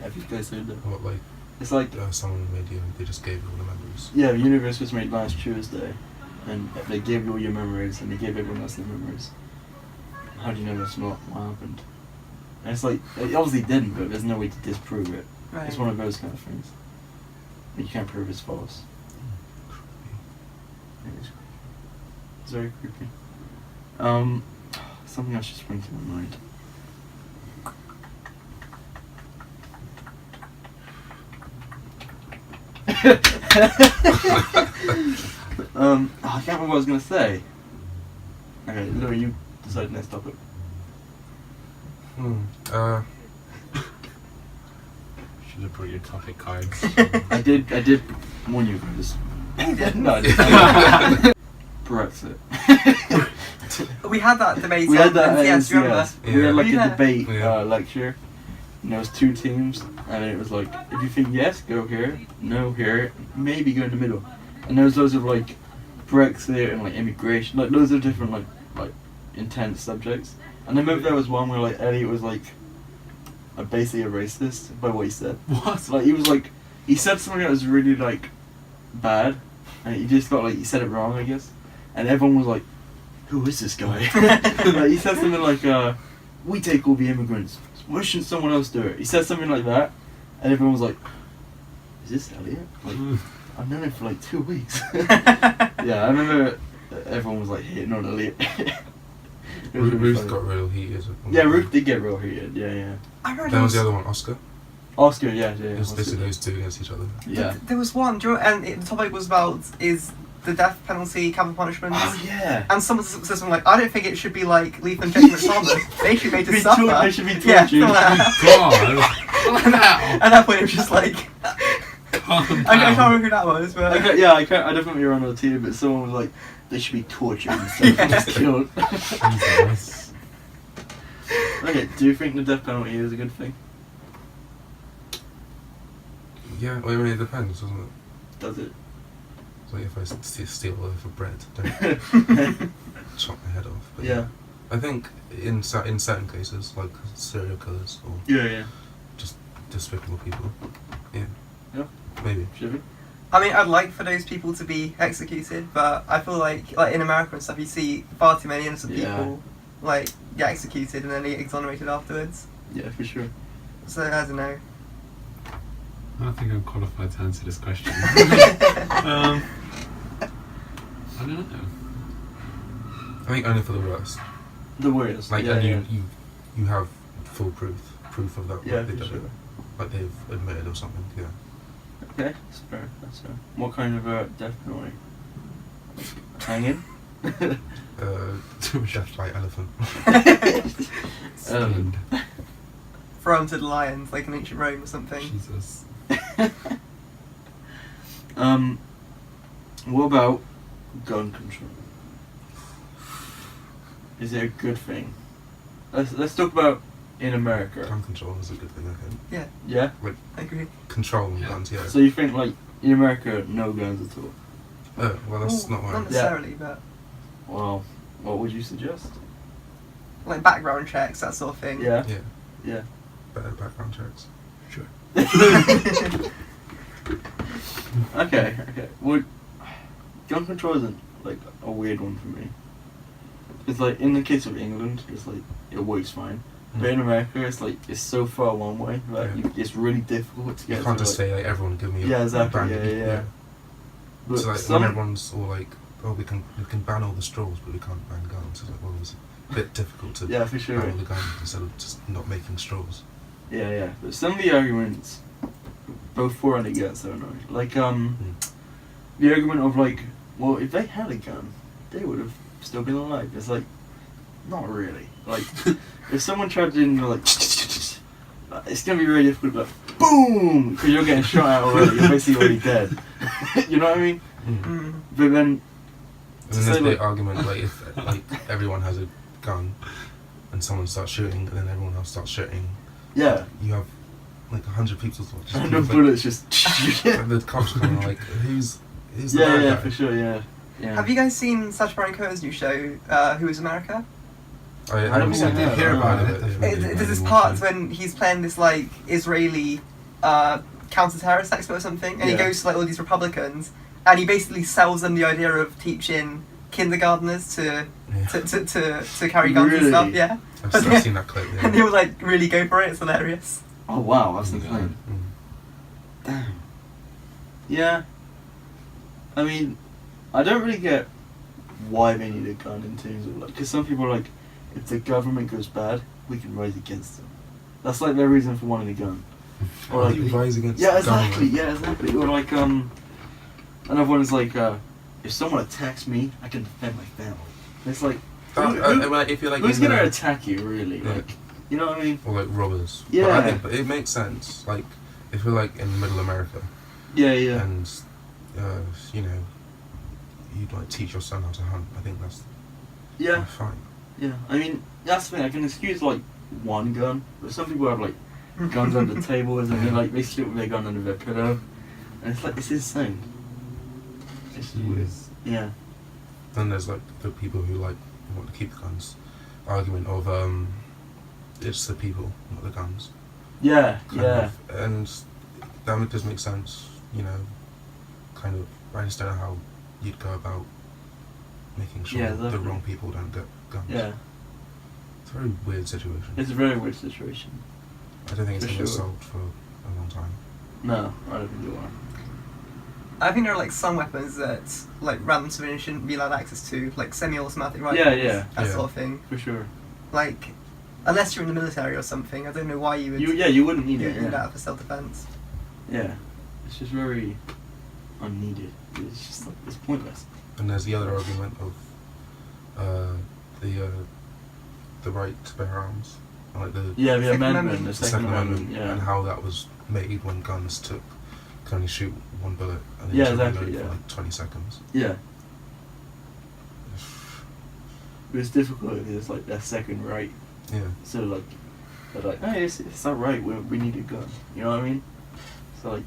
Have you guys heard that? What like It's like someone made you? They just gave you all the memories. yeah, the universe was made last Tuesday, and they gave you all your memories, and they gave everyone else their memories. How do you know that's not what happened? And it's like it obviously didn't, but there's no way to disprove it. Right. It's one of those kind of things. But you can't prove it's false. It's very creepy. Something else just sprang to my mind. I can't remember what I was gonna say. Okay, Louis, you decide next topic. Should have brought your topic cards. I did warn you guys. No, I didn't. Brexit. We had that debate. We had that on at NCS, do you remember? NCS. We had like Yeah. a debate Yeah. lecture, and there was 2 teams, and it was like, if you think yes, go here, no here, maybe go in the middle. And there was loads of like Brexit and like immigration, like loads of different like intense subjects. And I remember there was one where like Elliot was like basically a racist by what he said. What? Like he said something that was really like bad, and he just got like he said it wrong, I guess, and everyone was like, "Who is this guy?" Like, he said something like, "We take all the immigrants. Why shouldn't someone else do it?" He said something like that, and everyone was like, "Is this Elliot? Like, I've known him for like 2 weeks." Yeah, I remember everyone was like hitting on Elliot. It was really Ruth funny. got real heated. Yeah, Ruth did get real heated. Yeah. I remember Then was the other one, Oscar. Oscar, yeah. It was Oscar. basically those two against each other. Yeah. There was one, do you know, and the topic was about is the death penalty capital punishment. Oh yeah. And someone says something like, I don't think it should be like lethal injection with farmers. They should be made to suffer. They should be tortured. Yeah, something like that. God! Now! At that point, it was just like, Calm I can't down. remember who that was, but I definitely ran on the TV, but someone was like, they should be tortured instead of just killed. Jesus. Okay, do you think the death penalty is a good thing? Yeah, well, I mean, it depends, doesn't it? Does it? It's like if I steal a loaf of bread, don't chop my head off. But Yeah. I think in certain cases, like serial killers or Yeah. just despicable people, yeah, maybe. Should we? I mean, I'd like for those people to be executed, but I feel like in America and stuff, you see far too many innocent Yeah. people like get executed and then they get exonerated afterwards. Yeah, for sure. So I don't know. I don't think I'm qualified to answer this question. I don't know. I think only for the worst. The worst. Like, yeah, and you have full proof of that. Yeah, like, they for did sure. it. Like they've admitted or something. Yeah. Okay, that's fair. What kind of death penalty? Hanging? Death by elephant. Skinned. Throw them to the lions like in ancient Rome or something. Jesus. What about gun control? Is it a good thing? Let's talk about in America. Gun control is a good thing, I think. Yeah, Yeah? I agree. Controlling Yeah. guns, yeah. So you think like in America no guns at all? Well, that's not Not mine. necessarily, but Well, what would you suggest? like background checks, that sort of thing. Yeah. Yeah, Yeah. better background checks. Sure. Okay. Well, gun control isn't like a weird one for me. It's like in the case of England, it's like it works fine. But in America, it's like it's so far one way that Yeah. it's really difficult to get. You can't to, just like, say like everyone give me a Yeah, exactly, brand. yeah. But So like some, when everyone's all like, oh, we can ban all the straws, but we can't ban guns. It's like, well, it's a bit difficult to yeah, for sure. ban all the guns instead of just not making straws. Yeah. But some of the arguments, both for and against, are annoying. Like the argument of like, well, if they had a gun, they would have still been alive. It's like, not really. Like, if someone tried to, like, it's gonna be very difficult. But boom, because you're getting shot at already. You're basically already dead. You know what I mean? Mm. But then, And to then say there's the like, argument like if like everyone has a gun and someone starts shooting and then everyone else starts shooting, yeah, you have like 100 people just and the like, bullets just. like the cops coming like who's the bad Yeah, guy? for sure. Yeah. Have you guys seen Sacha Baron Cohen's new show, Who is America? I haven't did seen hear that. about No, it. There's this part when he's playing this like Israeli counter-terrorist expert or something, and he Yeah. goes to like all these Republicans, and he basically sells them the idea of teaching kindergartners to carry guns Really? and stuff. Yeah, I've seen that clip. Yeah. and he'll like really go for it. It's hilarious. Oh wow, that's Oh, insane. Mm. Damn. Yeah. I mean, I don't really get why they need a gun in terms of like, because some people are like, if the government goes bad, we can rise against them. That's like their reason for wanting a gun. Or like, you rise against yeah, exactly. government. Yeah, exactly. Or like, another one is like, if someone attacks me, I can defend my family. It's like, Well, if you're like who's in gonna the- attack you really? Yeah. Like, you know what I mean? or like robbers. Yeah. But I think it makes sense. Like if you're like in middle America Yeah, yeah. and you know you'd like teach your son how to hunt. I think that's Yeah. fine. Yeah, I mean, that's the thing, I can excuse, like, one gun, but some people have, like, guns under tables, and then, like, they sleep with their gun under their pillow, and it's, like, it's insane. It's just weird. Yeah. Then there's like the people who like want to keep the guns. Argument of it's the people, not the guns. Yeah, kind yeah. of. And that does make sense, you know, kind of. I just don't know how you'd go about making sure Yeah, the exactly. wrong people don't get guns. Yeah. It's a very weird situation. It's a very weird situation. I don't think it's for going to be sure. solved for a long time. No, I don't think you are. I think there are like some weapons that like random civilians shouldn't be allowed access to, like semi-automatic rifles. Yeah. That Yeah. sort of thing. For sure. Like, unless you're in the military or something, I don't know why you would. You wouldn't need do it. Yeah. that for self-defense. Yeah. It's just very unneeded. It's just like it's pointless. And there's the other argument of the right to bear arms, like the Yeah, the Second amendment, Amendment. the the Second Amendment. and Yeah. how that was made when guns could only shoot one bullet and then Yeah, you should exactly, reload yeah. for like 20 seconds. Yeah. But it's difficult if it's like their second right. Yeah. So like, they're like, hey, it's our right. We need a gun. You know what I mean? So like,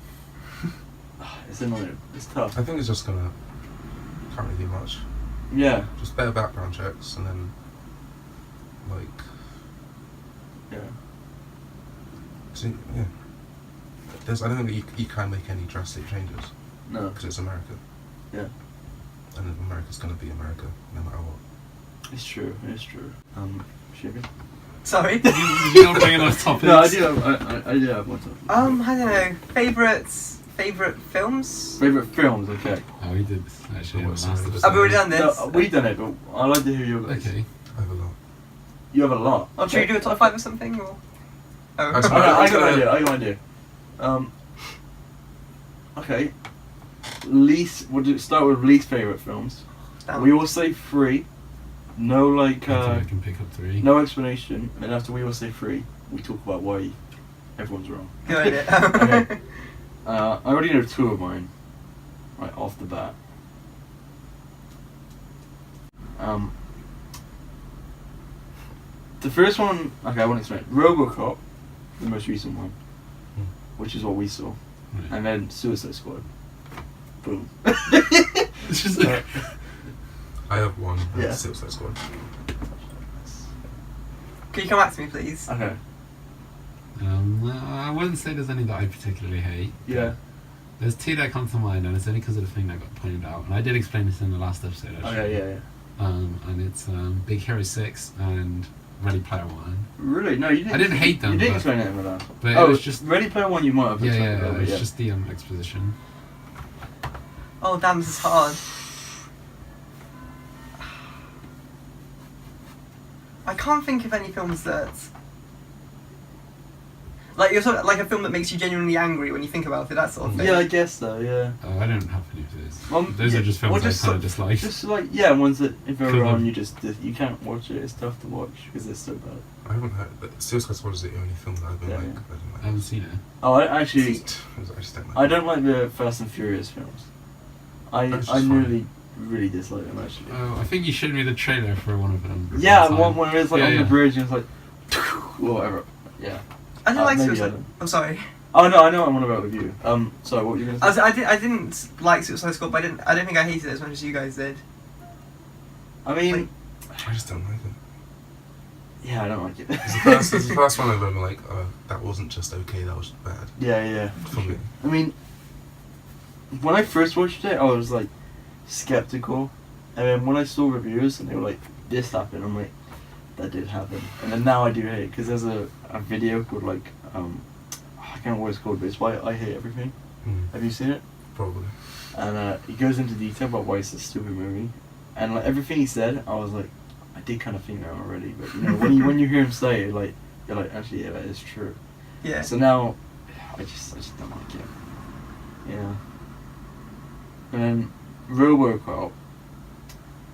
it's annoying. It's tough. I think it's just gonna can't really do much. Yeah. Just better background checks and then like Yeah. see, yeah. I don't think that you can make any drastic changes No. because it's America. Yeah. And America's gonna be America no matter what. It's true. It's true. Sugar. Sorry. Did you not bring enough topics? No, I do have. I do have one topic. I don't know. Favorite films? Favorite films. Okay. Oh, we did this actually in the What's last the- episode. I've already done this. No, we've done it, but I like to hear your guys. Okay. I have a lot. You have a lot. Should we do a top 5 or something? Or? Oh. That's I got an idea. I got an idea. Okay. We'll start with least favorite films. Damn. We all say 3. No I think I can pick up 3. no explanation, and after we all say 3, we talk about why everyone's wrong. Good idea. Okay. I already know 2 of mine, right off the bat. The first one, okay, I won't explain. RoboCop, the most recent one, which is what we saw, Right. and then Suicide Squad. Boom. It's just like, I have one. Yeah. Suicide Squad. Can you come back to me, please? Okay. I wouldn't say there's any that I particularly hate. Yeah. There's 2 that come to mind, and it's only because of the thing that got pointed out. And I did explain this in the last episode, actually. Okay. Yeah. And it's Big Hero 6 and Ready Player One. Really? No, you didn't. I didn't hate them, You didn't but- explain it in the last one. but it oh, was just- Ready Player One. You might have. Yeah, explained yeah, it, but it's just the exposition. Oh, damn, this is hard. I can't think of any films that. Like, you're sort of like a film that makes you genuinely angry when you think about it, that sort of thing. Yeah, I guess so. Yeah. Oh, I don't have any of those. Those yeah, are just well, films just I kind of so- dislike. Just like ones that if they're Cool. on, you can't watch it. It's tough to watch because they're so bad. I haven't heard. Suicide Squad is the only film that I've been Yeah, like. yeah. I didn't I like. haven't seen it. Oh, I actually, I just don't like. I don't like the Fast and Furious films. That's I just really, really dislike them actually. Oh, I think you showed me the trailer for one of them. Yeah, time. one where it's like Yeah, on yeah. the bridge and it's like, whatever. Yeah. I didn't like maybe I Suicide. don't. I'm sorry. Oh no, I know what I'm on about with you. Sorry, what were you gonna say? I didn't like Suicide Squad, but I don't think I hated it as much as you guys did. I mean, I just don't like it. yeah, I don't like it. It's the first one I remember like, that wasn't just okay, that was bad Yeah. for me. I mean, when I first watched it, I was like skeptical, and then when I saw reviews and they were like, "This happened," I'm like, "That did happen," and then now I do hate it because there's a video called like I can't remember what it's called, but it's why I hate everything. Have you seen it? Probably. And he goes into detail about why it's a stupid movie, and like everything he said, I was like, I did kind of think that already, but you know, when you hear him say it, like you're like, actually, yeah, that is true. Yeah. So now, I just don't like it. Yeah. And then RoboCop.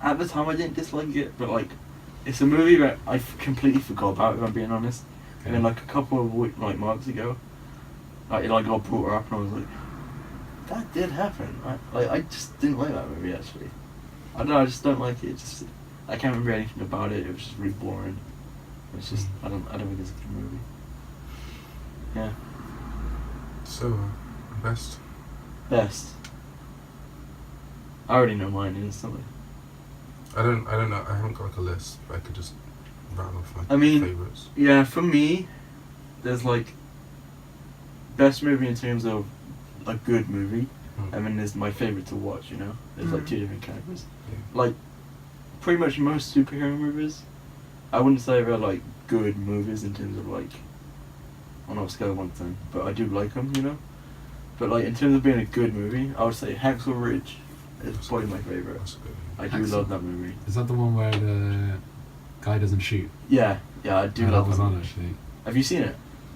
At the time, I didn't dislike it, but like, it's a movie that I completely forgot about, if I'm being honest. And then like a couple of months ago, like it like got brought up, and I was like, that did happen. I just didn't like that movie actually. I don't know, I just don't like it. I can't remember anything about it. It was just really boring. It's just I don't think it's a good movie. Yeah. So, best. Best. I already know mine instantly. I don't know. I haven't got like a list, but I could just rattle off my I mean, favorites. Yeah, for me, there's like best movie in terms of a good movie, and then there's my favorite to watch. You know, there's like 2 different categories. Yeah. Like pretty much most superhero movies, I wouldn't say they're like good movies in terms of like on a scale of 1 to 10, but I do like them. You know, But like in terms of being a good movie, I would say Hacksaw Ridge is probably my favourite. That's a good one. I do Hacksaw- love that movie. Is that the one where the guy doesn't shoot? Yeah, I do Yeah, love that was that on movie. actually. Have you seen it?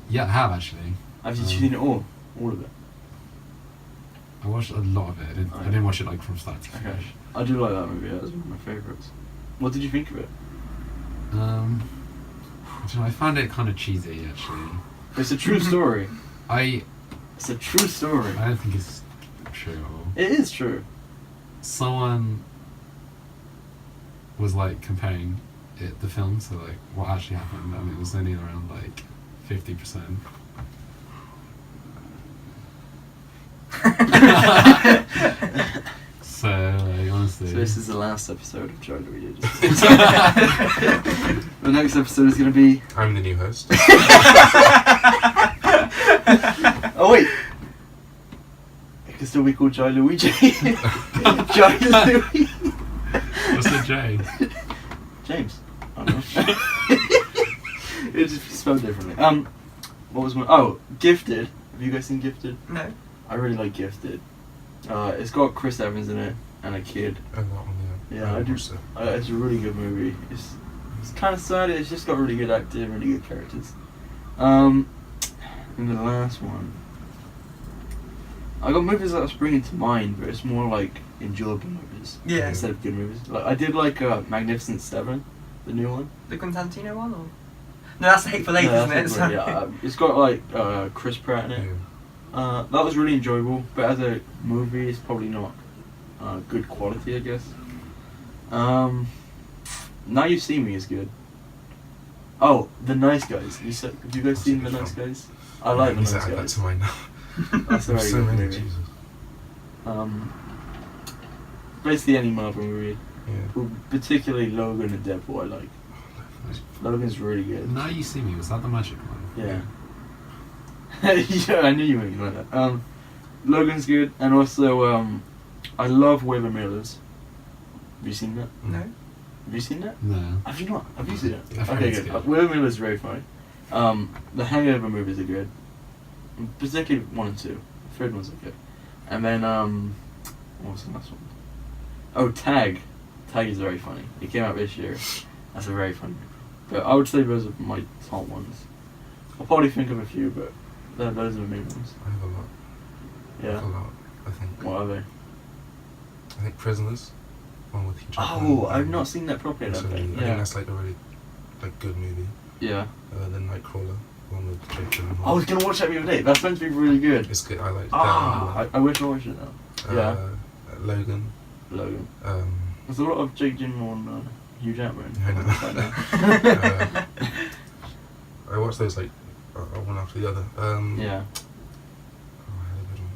Yeah, I have actually. Have you Um, seen it all? All of it? I watched a lot of it. I didn't watch it like from start to Okay. finish. I do like that movie. That was one of my favourites. What did you think of it? I don't know, I found it kind of cheesy actually. It's a true story. I It's a true story. don't think it's true at all. It is true. Someone was like comparing the film to like what actually happened, and it was only around like 50%. So like honestly, So this is the last episode of GiLuiJ. The next episode is going to be... I'm the new host. Oh wait! It can still be called GiLuiJ. GiLuiJ. what's the J? James. I don't know. It's just spelled differently. What was my... Oh, Gifted. Have you guys seen Gifted? No. I really like Gifted. It's got Chris Evans in it and a kid. Oh, that one, yeah. Yeah, I do. watched it. It's a really good movie. It's kind of sad. It's just got really good acting, really good characters. And the last one, I got movies that I was bringing to mind, but it's more like enjoyable movies Yeah. instead of good movies. Like I did like Magnificent Seven, the new one. The Constantino one, or? No, that's the Hateful Eight, Yeah, isn't it? that's Hateful Eight, yeah. It's got like Chris Pratt in it. Yeah. That was really enjoyable, but as a movie, it's probably not good quality, I guess. Now You See Me is good. Oh, The Nice Guys. Have you guys That's a seen The good Nice film. Guys? I like The Need to Nice add that Guys. to mine now. That's a very so good many, movie. Jesus. Basically any Marvel movie, Yeah. well, particularly Logan and Deadpool, I like. Logan's really good. Now You See Me, was that the magic one? Yeah. Yeah, I knew you wouldn't like that. Logan's good, and also I love Weather Millers. Have you seen that? No. Have you seen that? No. Have you not? Have you seen it? I've heard Okay, it's good. good. Weather Miller's very funny. The Hangover movies are good, particularly 1 and 2. The third one's okay. And then what was the last one? Oh, Tag. Tag is very funny. It came out this year. That's a very funny movie. But I would say those are my top ones. I'll probably think of a few, but those are the main ones. I have a lot. I have Yeah. a lot, I think. What are they? I think Prisoners. One with Hugh Jackman. Oh, I've not seen that properly. I That's don't a really- think. I think Yeah. that's like a really good movie. Yeah. Then Nightcrawler, one with Jake Gyllenhaal. I was gonna watch that the other day. That's meant to be really good. It's good. I like Ah, that. I wish I watched it now. Yeah. Logan. Logan. Um, There's a lot of Jake Gyllenhaal and Hugh Jackman. I know. Right now. I watched those like one after the other. Yeah. Oh, I had a good one.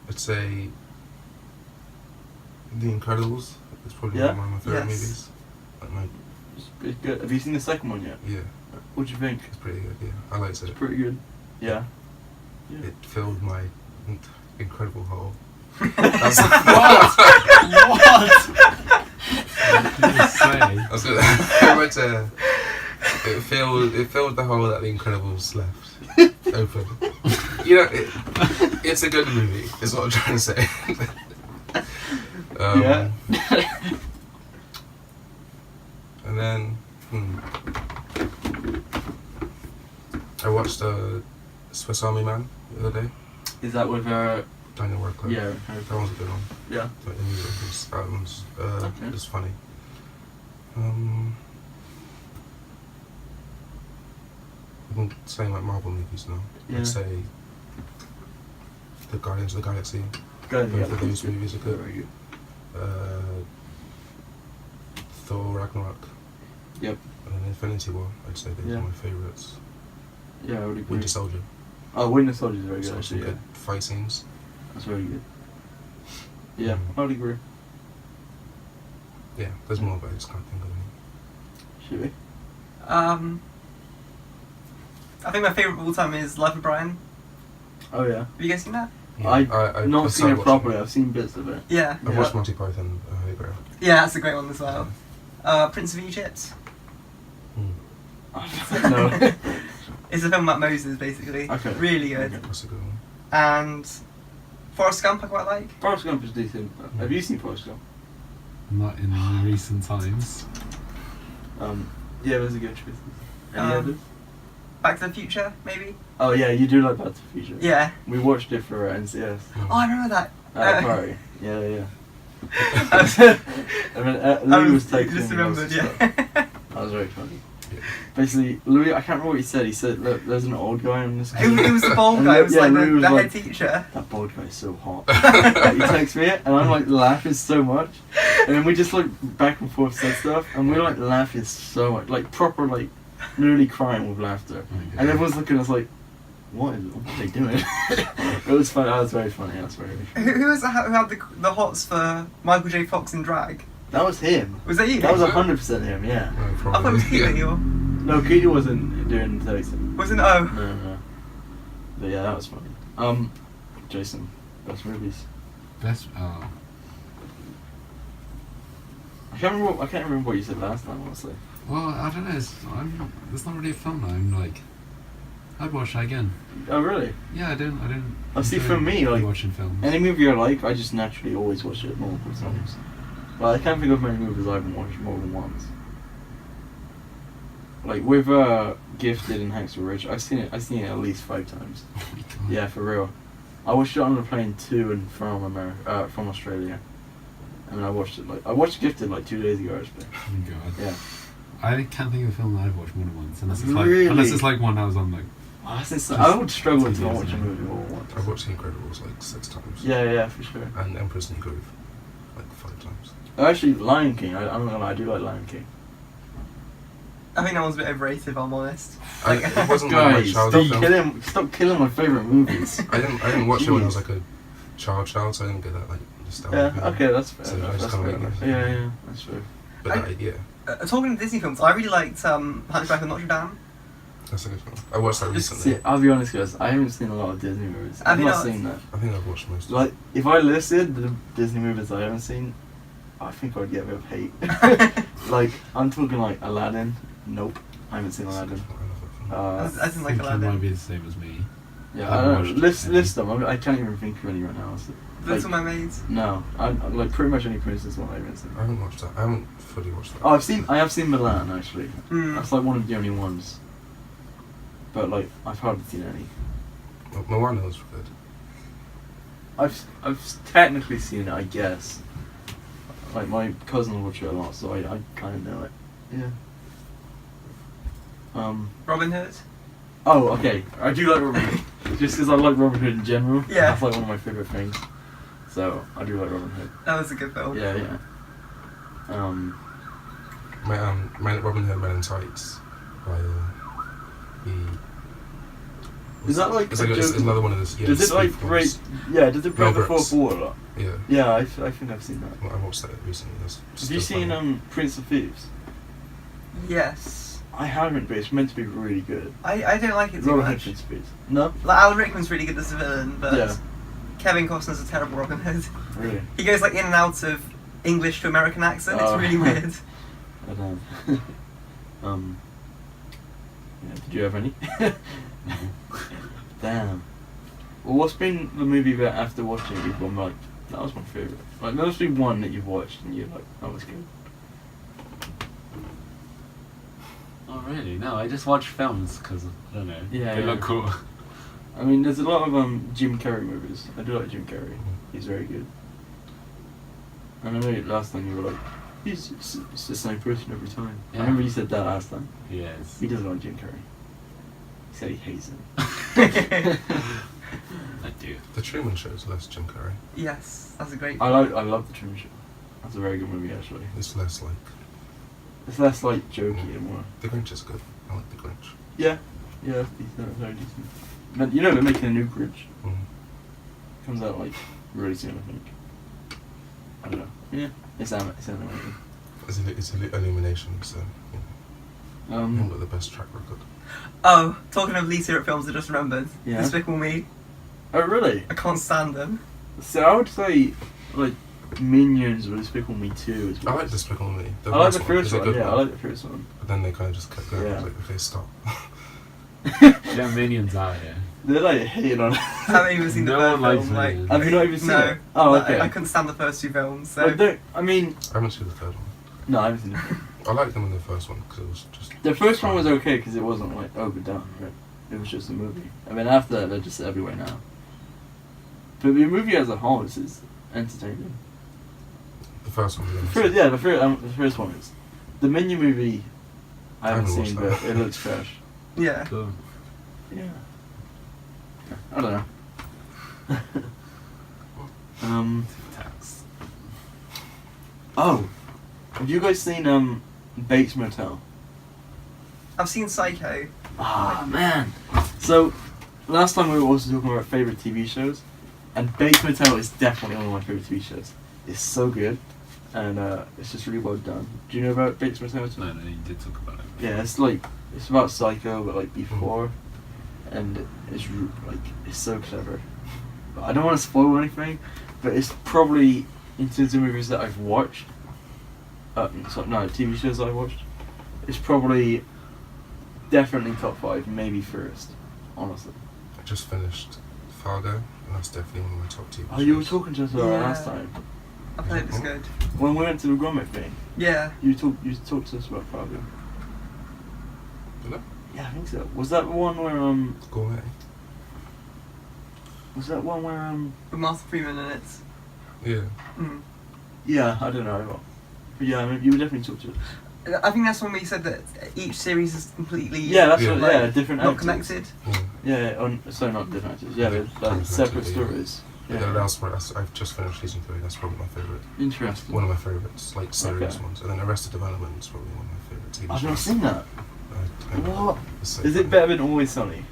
I'd say The Incredibles. It's probably Yeah? one of my favourite Yes. movies. Like my, It's good. Have you seen the second one yet? yeah, What do you think? it's pretty good. Yeah, I liked It's it. pretty good. Yeah. Yeah. It filled my incredible hole. What? What? What did you say? I was gonna, I went to, it filled the hole that The Incredibles left open. You know, it's a good movie. Is what I'm trying to say. Yeah. And then I watched Swiss Army Man the other day. Is that with Daniel Radcliffe. yeah. That one's a good one. Yeah. But that one's Okay. just funny. I'm saying like Marvel movies now. Yeah. I'd say the Guardians of the Galaxy. Good. Both Yeah. of those movies are good. Very good. Thor Ragnarok. Yep. And then Infinity War. I'd say those Yeah. are my favourites. Yeah, I would agree. Winter Soldier. Oh, Winter Soldier is very It's good. got some Actually, yeah. good fight scenes. That's very good. Yeah, I would agree. Yeah, there's more, but I just can't think of any. Should we? I think my favourite of all time is Life of Brian. Oh yeah. Have you guys seen that? Yeah, I've not I seen started it watching properly. I've seen bits of it. Yeah. I've Yeah. watched Monty Python, Holy Grail. Yeah, that's a great one as well. Prince of Egypt. Hmm. No. It's a film about Moses, basically. Okay. Really good. Okay. That's a good one. And Forrest Gump I quite like. Forrest Gump is decent. Have you seen Forrest Gump? Not in recent times. Yeah, those are good choices. Any others? Back to the Future, maybe? Oh yeah, you do like Back to the Future. Yeah. We watched it for NCS. Oh, I remember that. Party. Yeah. I mean, Louis was taking just me remembered, stuff. yeah. That was very funny. Yeah. Basically, Louis, I can't remember what he said. He said, look, there's an old guy in this It was the bald guy, it was Yeah, like Louis was the like, head teacher. that bald guy is so hot. Like, he texts me it, and I'm like laughing so much. And then we just like back and forth said stuff, and we're like laughing so much. Like proper, like nearly crying with laughter. And everyone's looking at us like, what are they doing? It was fun. That was very funny. That was very funny. Who was who had the hots for Michael J. Fox in drag? That was him. Was that you? That was 100% him, yeah. No, I probably. thought it was Keely or... No, Keely wasn't doing the texting. Wasn't oh. No. But yeah, that was funny. Jason, best movies. Best. Oh. I can't remember what you said last time, honestly. Well, I don't know. It's not really a film that I'm like. I'd watch that again. Oh really? Yeah, I didn't. Oh, see, enjoy for me, like, watching films. Any movie I like, I just naturally always watch it multiple times. But I can't think of many movies I haven't watched more than once. Like with Gifted and Hacks Rich, I've seen it at least 5 times. Oh my God. Yeah, for real. I watched it on the plane to and from from Australia. And I watched Gifted like 2 days ago actually. Oh my God. Yeah. I can't think of a film that I've watched more than once, unless it's Really? like one that was on like. Oh, that's insane. I would struggle to not years watch a ago. movie more than once. I've watched The Incredibles like 6 times. Yeah, for sure. And Emperor's New Groove like 5 times. Actually, Lion King. I'm not gonna lie, I do like Lion King. I think that one's a bit overrated, if I'm honest. It wasn't like my Guys, childhood stop film. killing my favourite movies. I didn't watch it when I was like a child, so I didn't get that like nostalgia. Yeah, feeling. okay, that's fair. So I That's just fair. kinda like that. Yeah, that's fair. But yeah, Talking to Disney films, I really liked Hunchback of Notre Dame. that's a good film. I watched that See, recently. I'll be honest, guys. I haven't seen a lot of Disney movies. Have I've you not not? seen that. I think I've watched most of Like, if I listed the Disney movies I haven't seen, I think I'd get a bit of hate. Like, I'm talking like Aladdin. Nope, I haven't seen Aladdin. I didn't like think it might Aladdin. be the same as me. Yeah, I I haven't don't know. watched List any. them. I can't even think of any right now. So, Little Mermaids. no, I like pretty much any Princess one I haven't seen. I haven't watched that. I haven't fully watched that. Oh, I have seen Milan actually. Hmm. That's like one of the only ones. But like, I've hardly seen any. Moana was good. I've technically seen it, I guess. Like my cousin watched it a lot, so I kind of know it. Yeah. Robin Hood. Oh, okay. I do like Robin Hood. Just because I like Robin Hood in general. Yeah. That's like one of my favourite things. So, I do like Robin Hood. That was a good film. Yeah. Robin Hood Men in Tights by Is that like it's a like joke? it's another one of those. Yeah, Does it spoof like ones. break? Yeah, does it break the Mel fourth Brooks. wall a lot? Yeah. Yeah, I think I've seen that. I watched that recently. That's Have you still seen funny. Prince of Thieves? Yes. I haven't, but it's meant to be really good. I don't like it too Robin Hood much. Prince of Thieves. No? Like, Alan Rickman's really good as a villain, but Yeah. Kevin Costner's a terrible Robin Hood. Really? He goes like in and out of English to American accent. Oh. It's really weird. I don't know. Yeah, did you have any? Damn. Well, what's been the movie that after watching it you've gone like, that was my favourite? Like, there must be one that you've watched and you're like, that was good. Oh really? No, I just watch films because I don't know. Yeah, they yeah. look cool. I mean, there's a lot of Jim Carrey movies. I do like Jim Carrey. He's very good. And I know last time you were like, it's the same person every time. I Yeah. remember you said that last time. Yes. He doesn't like Jim Carrey. He said he hates him. I do. The Truman Show is less Jim Carrey. Yes, that's a great. I love The Truman Show. That's a very good movie actually. It's less like It's less like jokey and more. The Grinch is good. I like The Grinch. Yeah, that's decent. That's very decent. But you know they're making a new Grinch. Mm. Comes out like really soon, I think. I don't know. Yeah, it's animated. It's Illumination, so yeah. Him with the best track record. Oh, talking of least favourite films, I just remembered. Yeah. Despicable Me. Oh really? I can't stand them. So I would say like Minions or Despicable Me 2 as I well. like Despicable Me. I like the is first a one. good Yeah, I like the first one. But then they kind of just kept going. Yeah. Like, okay, stop. Get Minions out here. They're like hating on it. I haven't even seen the No third one likes film. Like, Minions. Have you not even seen no. it? Oh, Like, okay. I couldn't stand the first 2 films. So But don't, I mean, I haven't seen the third one. no, I haven't seen it. I liked them in the first one because it was just. The first one was okay because it wasn't like overdone, right? It was just a movie. I mean, after that, they're just everywhere now. But the movie as a whole is entertaining. The first one. Was The first one is. The Minion movie, I haven't haven't seen, watched but that. it looks trash. yeah. Cool. Yeah. I don't know. Tax. Oh, have you guys seen Bates Motel? I've seen Psycho. Ah man. So last time we were also talking about favorite TV shows, and Bates Motel is definitely one of my favorite TV shows. It's so good, and it's just really well done. Do you know about Bates Motel? No, you did talk about it. Yeah, it's about Psycho, but like before, and it's so clever. But I don't want to spoil anything, but it's probably in terms of movies that I've watched. TV shows I've watched. It's probably definitely top 5, maybe first, honestly. I just finished Fargo, and that's definitely one of my top TV Oh, you were shows. talking to us about that last time I thought it was good. when we went to the Gromit thing. Yeah. You talked to us about Fargo. Did I? Yeah, I think so. Was that the one where Gourmet. With Martha Freeman in it. Yeah. Mm. Yeah, I don't know. But yeah, I mean, you would definitely talk to us. I think that's when we said that each series is completely Yeah, that's Yeah. what. Yeah, different not actors. connected. Yeah, sorry, not different actors. Yeah, they're like separate stories. Yeah, I've just finished season 3. That's probably my favourite. Interesting. One of my favourites, like serious Okay. ones. And then Arrested Development is probably one of my favourite TV shows. I've not seen that. What? It's so Is funny. it better than Always Sunny?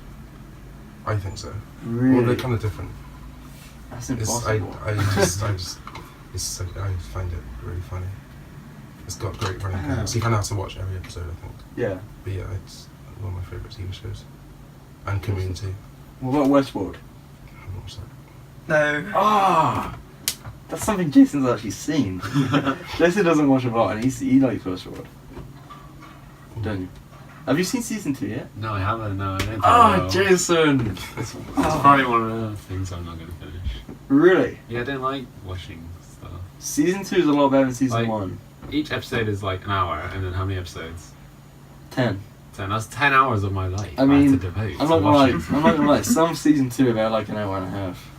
I think so. Really? Well, they're kind of different. That's It's, impossible. I find it really funny. It's got great running Ah. gags. You kind of have to watch every episode, I think. Yeah. But yeah, it's one of my favourite TV shows. And Community. What about Westworld? I haven't watched that. No. Ah, that's something Jason's actually seen. Jason doesn't watch a lot, and he likes Westworld. Don't you? Have you seen season 2 yet? No, I haven't. No, I didn't. Oh, Jason! It's probably one of the things I'm not going to finish. Really? Yeah, I didn't like watching stuff. Season 2 is a lot better than season Like- 1. Each episode is like an hour, and then how many episodes? 10. 10. That's 10 hours of my life. I mean, had to devote I'm to not gonna lie. watching. I'm not gonna lie. Some season 2 they're like an hour and a half.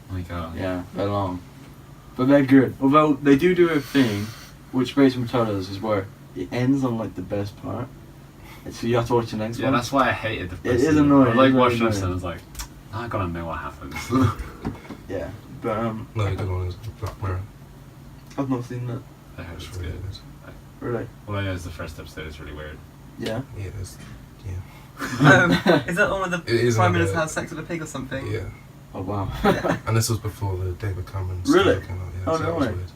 Oh my god. Yeah, they're long, but they're good. Although they do a thing, which Bates Motel does, is where it ends on like the best part, and so you have to watch the next Yeah, one. that's why I hated the first It is season. annoying, I like it's watching really this and I annoying. was like, I gotta know what happens. Yeah, but No, the good one is Black Mirror. I've not seen that. I heard It's it's really good. good. Really? All I know is the first episode is really weird. Yeah. Yeah, it's, Is that the one with It is the Prime another- Minister has sex with a pig or something? yeah. Oh wow. Yeah. And this was before the David Cameron Really? stuff came out. Yeah, Oh, so no that was way. weird.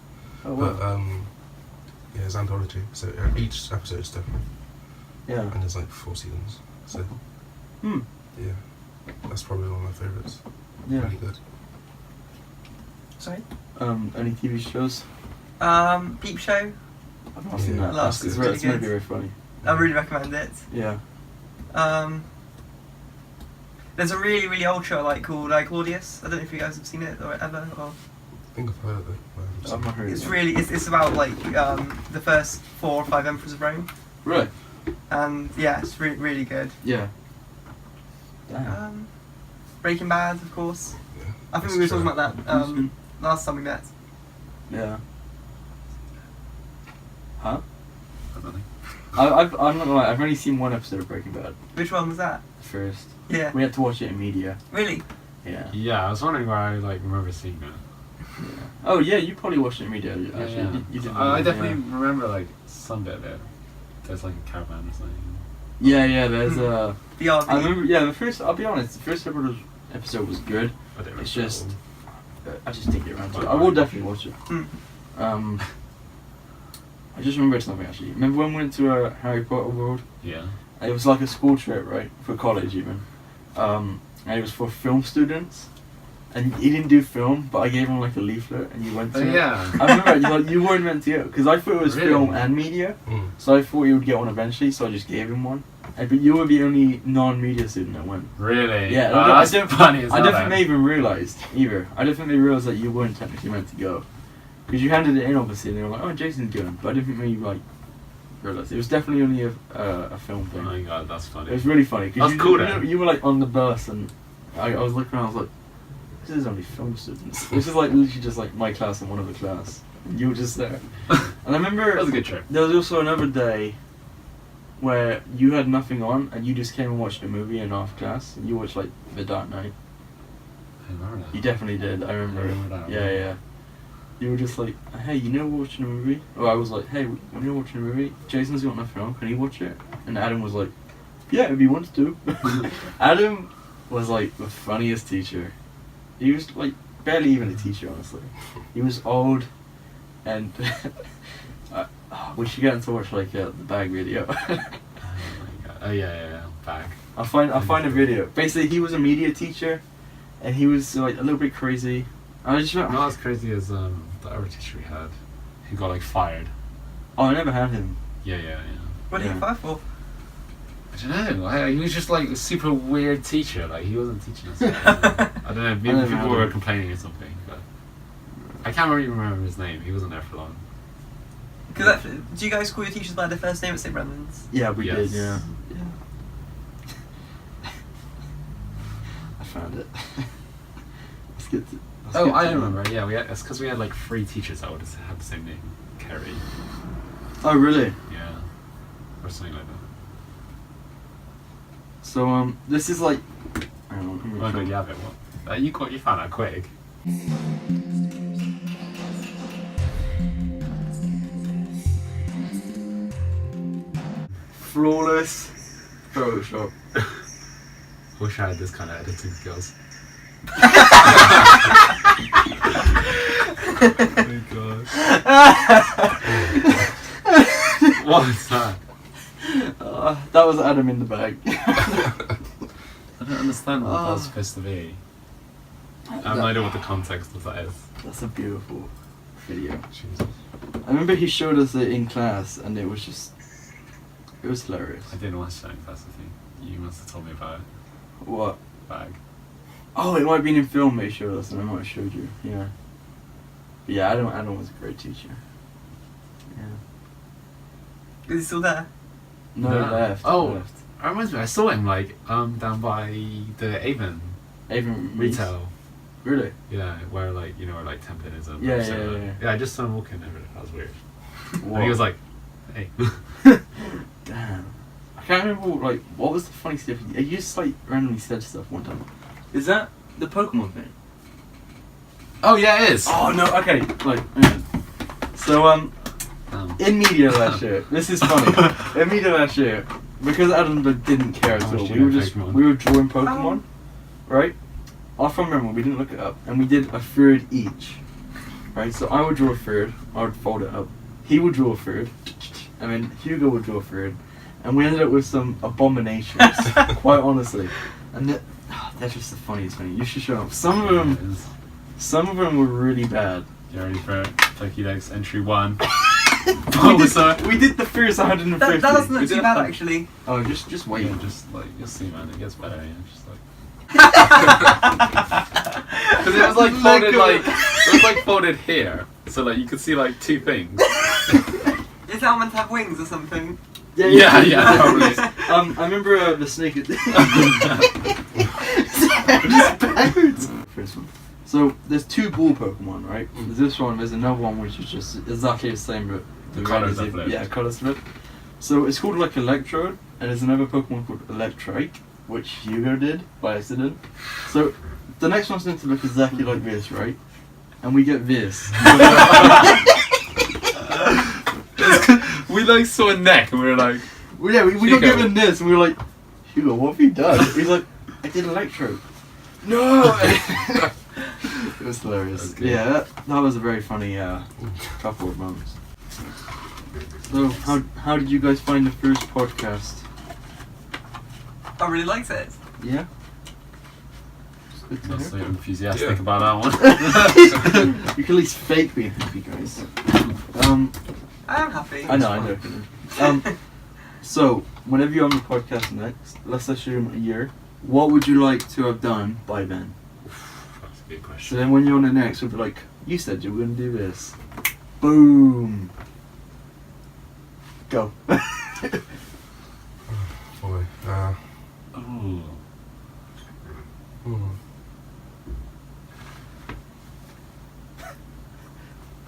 Oh But wow. yeah, it's anthology. So each episode is different, Yeah. and there's like 4 seasons. So Hmm. yeah, that's probably one of my favourites. Yeah. Really good. Sorry. Any TV shows? Peep Show. I've not seen Yeah, that. that's That's really it's gonna good. be very funny. I really recommend it. Yeah. There's a really, really old show I like called Claudius. I don't know if you guys have seen it or ever. Or I think I've heard of it. But I haven't I've seen not it. heard it's of really it's about like the first 4 or 5 emperors of Rome, that. Really? and yeah, it's really, really good. Yeah. Damn. Breaking Bad, of course. Yeah, I think that's we were true. talking about that last time we met. Yeah. Huh? I don't know. I'm not gonna lie, I've only seen one episode of Breaking Bad. Which one was that? First. Yeah. We had to watch it in media. Really? Yeah. Yeah, I was wondering where I like remember seeing that. Yeah. Oh yeah, you probably watched it in media. Actually, Yeah. You didn't. I definitely remember like some bit of it. There's like a caravan or something. Yeah. There's The RV. I remember. Yeah, the first. I'll be honest. The first episode was good. I don't It's remember just- all. I just didn't get around to it. I will definitely watch it. Hmm. I just remembered something actually. Remember when we went to Harry Potter World? Yeah. It was like a school trip, right? For college even. And it was for film students. And he didn't do film, but I gave him like a leaflet and you went to Oh it. yeah. I remember you weren't meant to go because I thought it was Really? film and media, Mm. so I thought he would get one eventually. So I just gave him one, But you were the only non-media student that went. Really? Yeah, That's funny as I hell, don't think then. they even realised either. I don't think they realised that you weren't technically meant to go. Because you handed it in, obviously, and they were like, oh, Jason's going. But I didn't think they, like, realised. It was definitely only a film Oh thing. my god, that's funny. It was really funny. Cause That's cool, you, then. you were, like, on the bus, and I was looking around, I was like, this is only film students. This is, like, literally just, like, my class and one other class. And you were just there. And I remember... That was a good trip. There was also another day where you had nothing on, and you just came and watched a movie in half class. And you watched, like, The Dark Knight. I remember that. You definitely did. I remember. I remember that. Yeah. You were just like, hey, you know we're watching a movie? Or I was like, hey, when you're watching a movie, Jason's got nothing on, can he watch it? And Adam was like, yeah, if he wants to. Adam was like the funniest teacher. He was like barely even a teacher, honestly. He was old, and we should get him to watch like the bag video. Oh my god. Oh yeah. Bag. I'll find a video. Basically, he was a media teacher, and he was like a little bit crazy. I just remember. Not as crazy as the other teacher we had, who got like fired. Oh, I never had him. Yeah. What did Yeah. you fight for? I don't know. He was just like a super weird teacher. Like he wasn't teaching us. I don't know. Maybe never people had were him. complaining or something. But I can't really remember his name. He wasn't there for long. Because do you guys call your teachers by their first name at St. Brendan's? Yeah, we Yes. did. Yeah. I found it. Let's get to. let's Oh, get I to- remember. Yeah, it's because we had like 3 teachers that would have the same name, Kerry. Oh, really? Yeah, or something like that. So this is like. Hang on, let me Oh no, try- you have it. What? You found that quick. Flawless Photoshop. Wish I had this kind of editing skills. Oh my god. What is that? That was Adam in the bag. I don't understand what Oh. that's supposed to be. I have no idea what the context of that is. That's a beautiful video. Jesus. I remember he showed us it in class, and it was just. It was hilarious. I didn't watch that in class, I think. You must have told me about it. What? Bag. Oh, it might have been in film they showed us, and I might have showed you. Yeah. But yeah, Adam was a great teacher. Yeah. Is he still there? No, No. he left. Oh. He left. I reminds me, I saw him like down by the Avon Even retail. Really? Yeah, where like where like Templin is. Yeah. Yeah, I just saw him walking over. That was weird. Whoa. And he was like, "Hey." Damn. I can't remember, like, what was the funny stuff? You just, like, randomly said stuff one time. Is that the Pokemon thing? Oh yeah, it is. Oh, no, okay. Like, hang on. So, in media last year, this is funny. In media last year, because Adam didn't care at How all, much do we you were know just, Pokemon? we were drawing Pokemon, right? Our phone memory, we didn't look it up, and we did a third each. Right, so I would draw a third, I would fold it up. He would draw a third, and then Hugo would draw a third, and we ended up with some abominations, quite honestly. And that's just the funniest thing. You should show them. Some of them were really bad. You ready for Pokédex entry 1? What was that? We did the first 150. That doesn't We look did too bad a- actually. Oh, just wait. Yeah, just like you'll see, man. It gets better. Yeah, just like. Because it was like folded folded here, so like you could see like 2 things. Is that meant to have wings or something? Yeah, probably. I remember the snake. Just backwards. First one. So there's 2 ball Pokemon, right? There's this one. There's another one which is just exactly the same, but The colours red are is- flipped. Yeah, colours flipped. So it's called like Electrode, and there's another Pokemon called Electrike, which Hugo did by accident. So the next one's going to look exactly like this, right? And we get this. We like saw a neck and we were like, Well, yeah, we got Hugo. given this, and we were like, Hugo, what have you done? He's like, I did Electrode. No! It was hilarious. That's good. Yeah, that was a very funny couple of moments. So, how did you guys find the first podcast? I really liked it. Yeah? It's good to not hear. so enthusiastic Yeah. about that one. You can at least fake being happy, guys. I am happy. I know. So, whenever you're on the podcast next, let's assume a year, what would you like to have done by then? That's a good So question. then when you're on the next, we'll be like, you said you were going to do this. Boom. Go. Boy. Ooh. Hmm.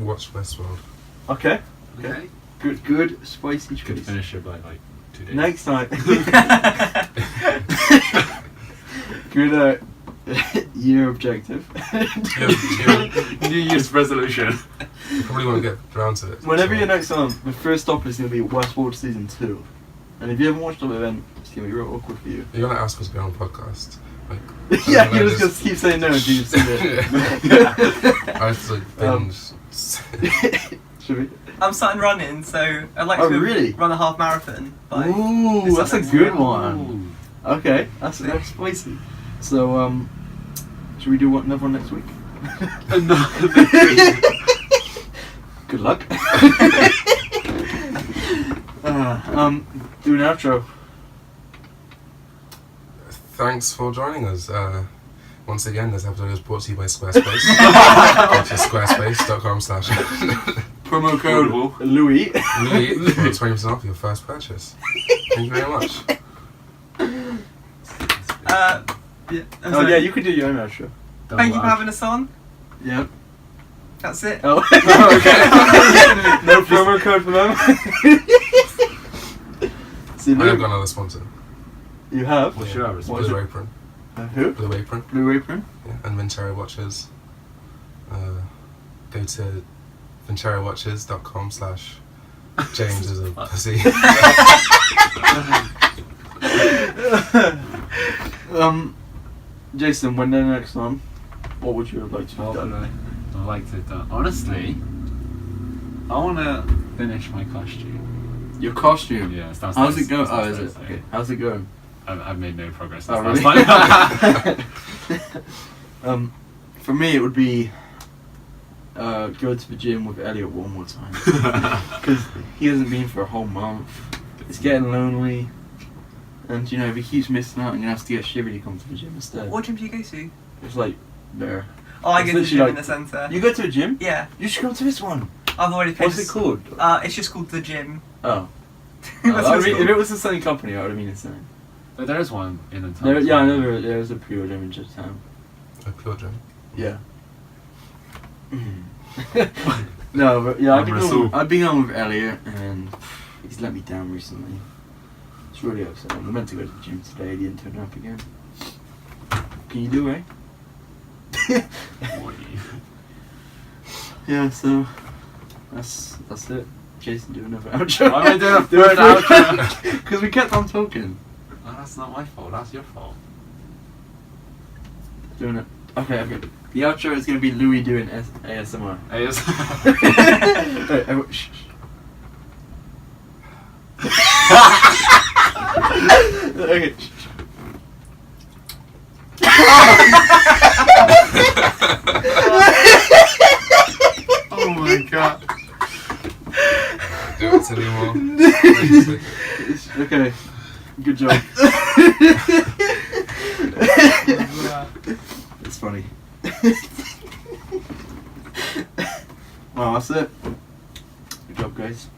Watch Westworld. Okay. Okay. Good, spicy Could choice. finish it by like 2 days. Next time. Good year objective. New Year's resolution. You probably won't get around to it. Whenever so- you're next on, the first stop is going to be Westworld Season 2. And if you haven't watched it, then it's going to be real awkward for you. You're gonna ask us to be on a podcast. Like, Yeah, and then you're I just going to keep saying no until you've seen it. I have to like binge. Should we? I'm starting running, so I'd like Oh, to really? run a half marathon. By Ooh, this that's a Sunday. good one. Okay, that's spicy. So, should we do another one next week? Good luck. Do an outro. Thanks for joining us. Once again, this episode is brought to you by Squarespace. Which is squarespace.com/ Promo code Louis. Louis for 20% off your first purchase. Thank you very much. Yeah, I'm Oh sorry. yeah, you could do your own outro. Thank you for having us on. Yep. That's it. Oh. Okay. No promo code for them. See, I have Lou, got another sponsor. you have? What's your average? What is Blue it? Apron. Who? Blue Apron. Blue Apron. Yeah. And Ventura Watches. Go to venturawatches.com/ James is a pussy. Jason, when they're next on, what would you have liked to have What would done? I like to have done? Honestly, I want to finish my costume. Your costume. Yeah, it's How's it going? it's Oh, is it? downstairs, Okay. How's it going? I've made no progress Oh, since really? last time. For me, it would be go to the gym with Elliot one more time because he hasn't been for a whole month. It's getting lonely, and you know if he keeps missing out, I'm gonna have to get Shivy to come to the gym instead. What gym do you go to? It's like there. Oh, I It's go to the literally gym like- in the centre. You go to a gym? Yeah, You should come to this one. I've already paid. What's it called? It's just called the gym. Oh. That's I what's mean, called. if it was the same company, I would have been insane. But there is one in the town. There, as yeah, I well. know there's a pure gym in Japan. A pure gym. Yeah. No, but yeah, I'm I've been on with Elliot and he's let me down recently. It's really upsetting. We're meant to go to the gym today, he didn't turn up again. Can you do it? What are you? Yeah, so that's it. Jason, do another outro. Why am I doing a third outro? Because we kept on talking. Oh, that's not my fault. That's your fault. Doing it. Okay. The outro is going to be Louis doing ASMR. Hey, it's- Hey, everyone, shh. Okay. Shh. oh my god. Do it anymore. Okay. Good job. It's funny. Well, that's it. Good job, guys.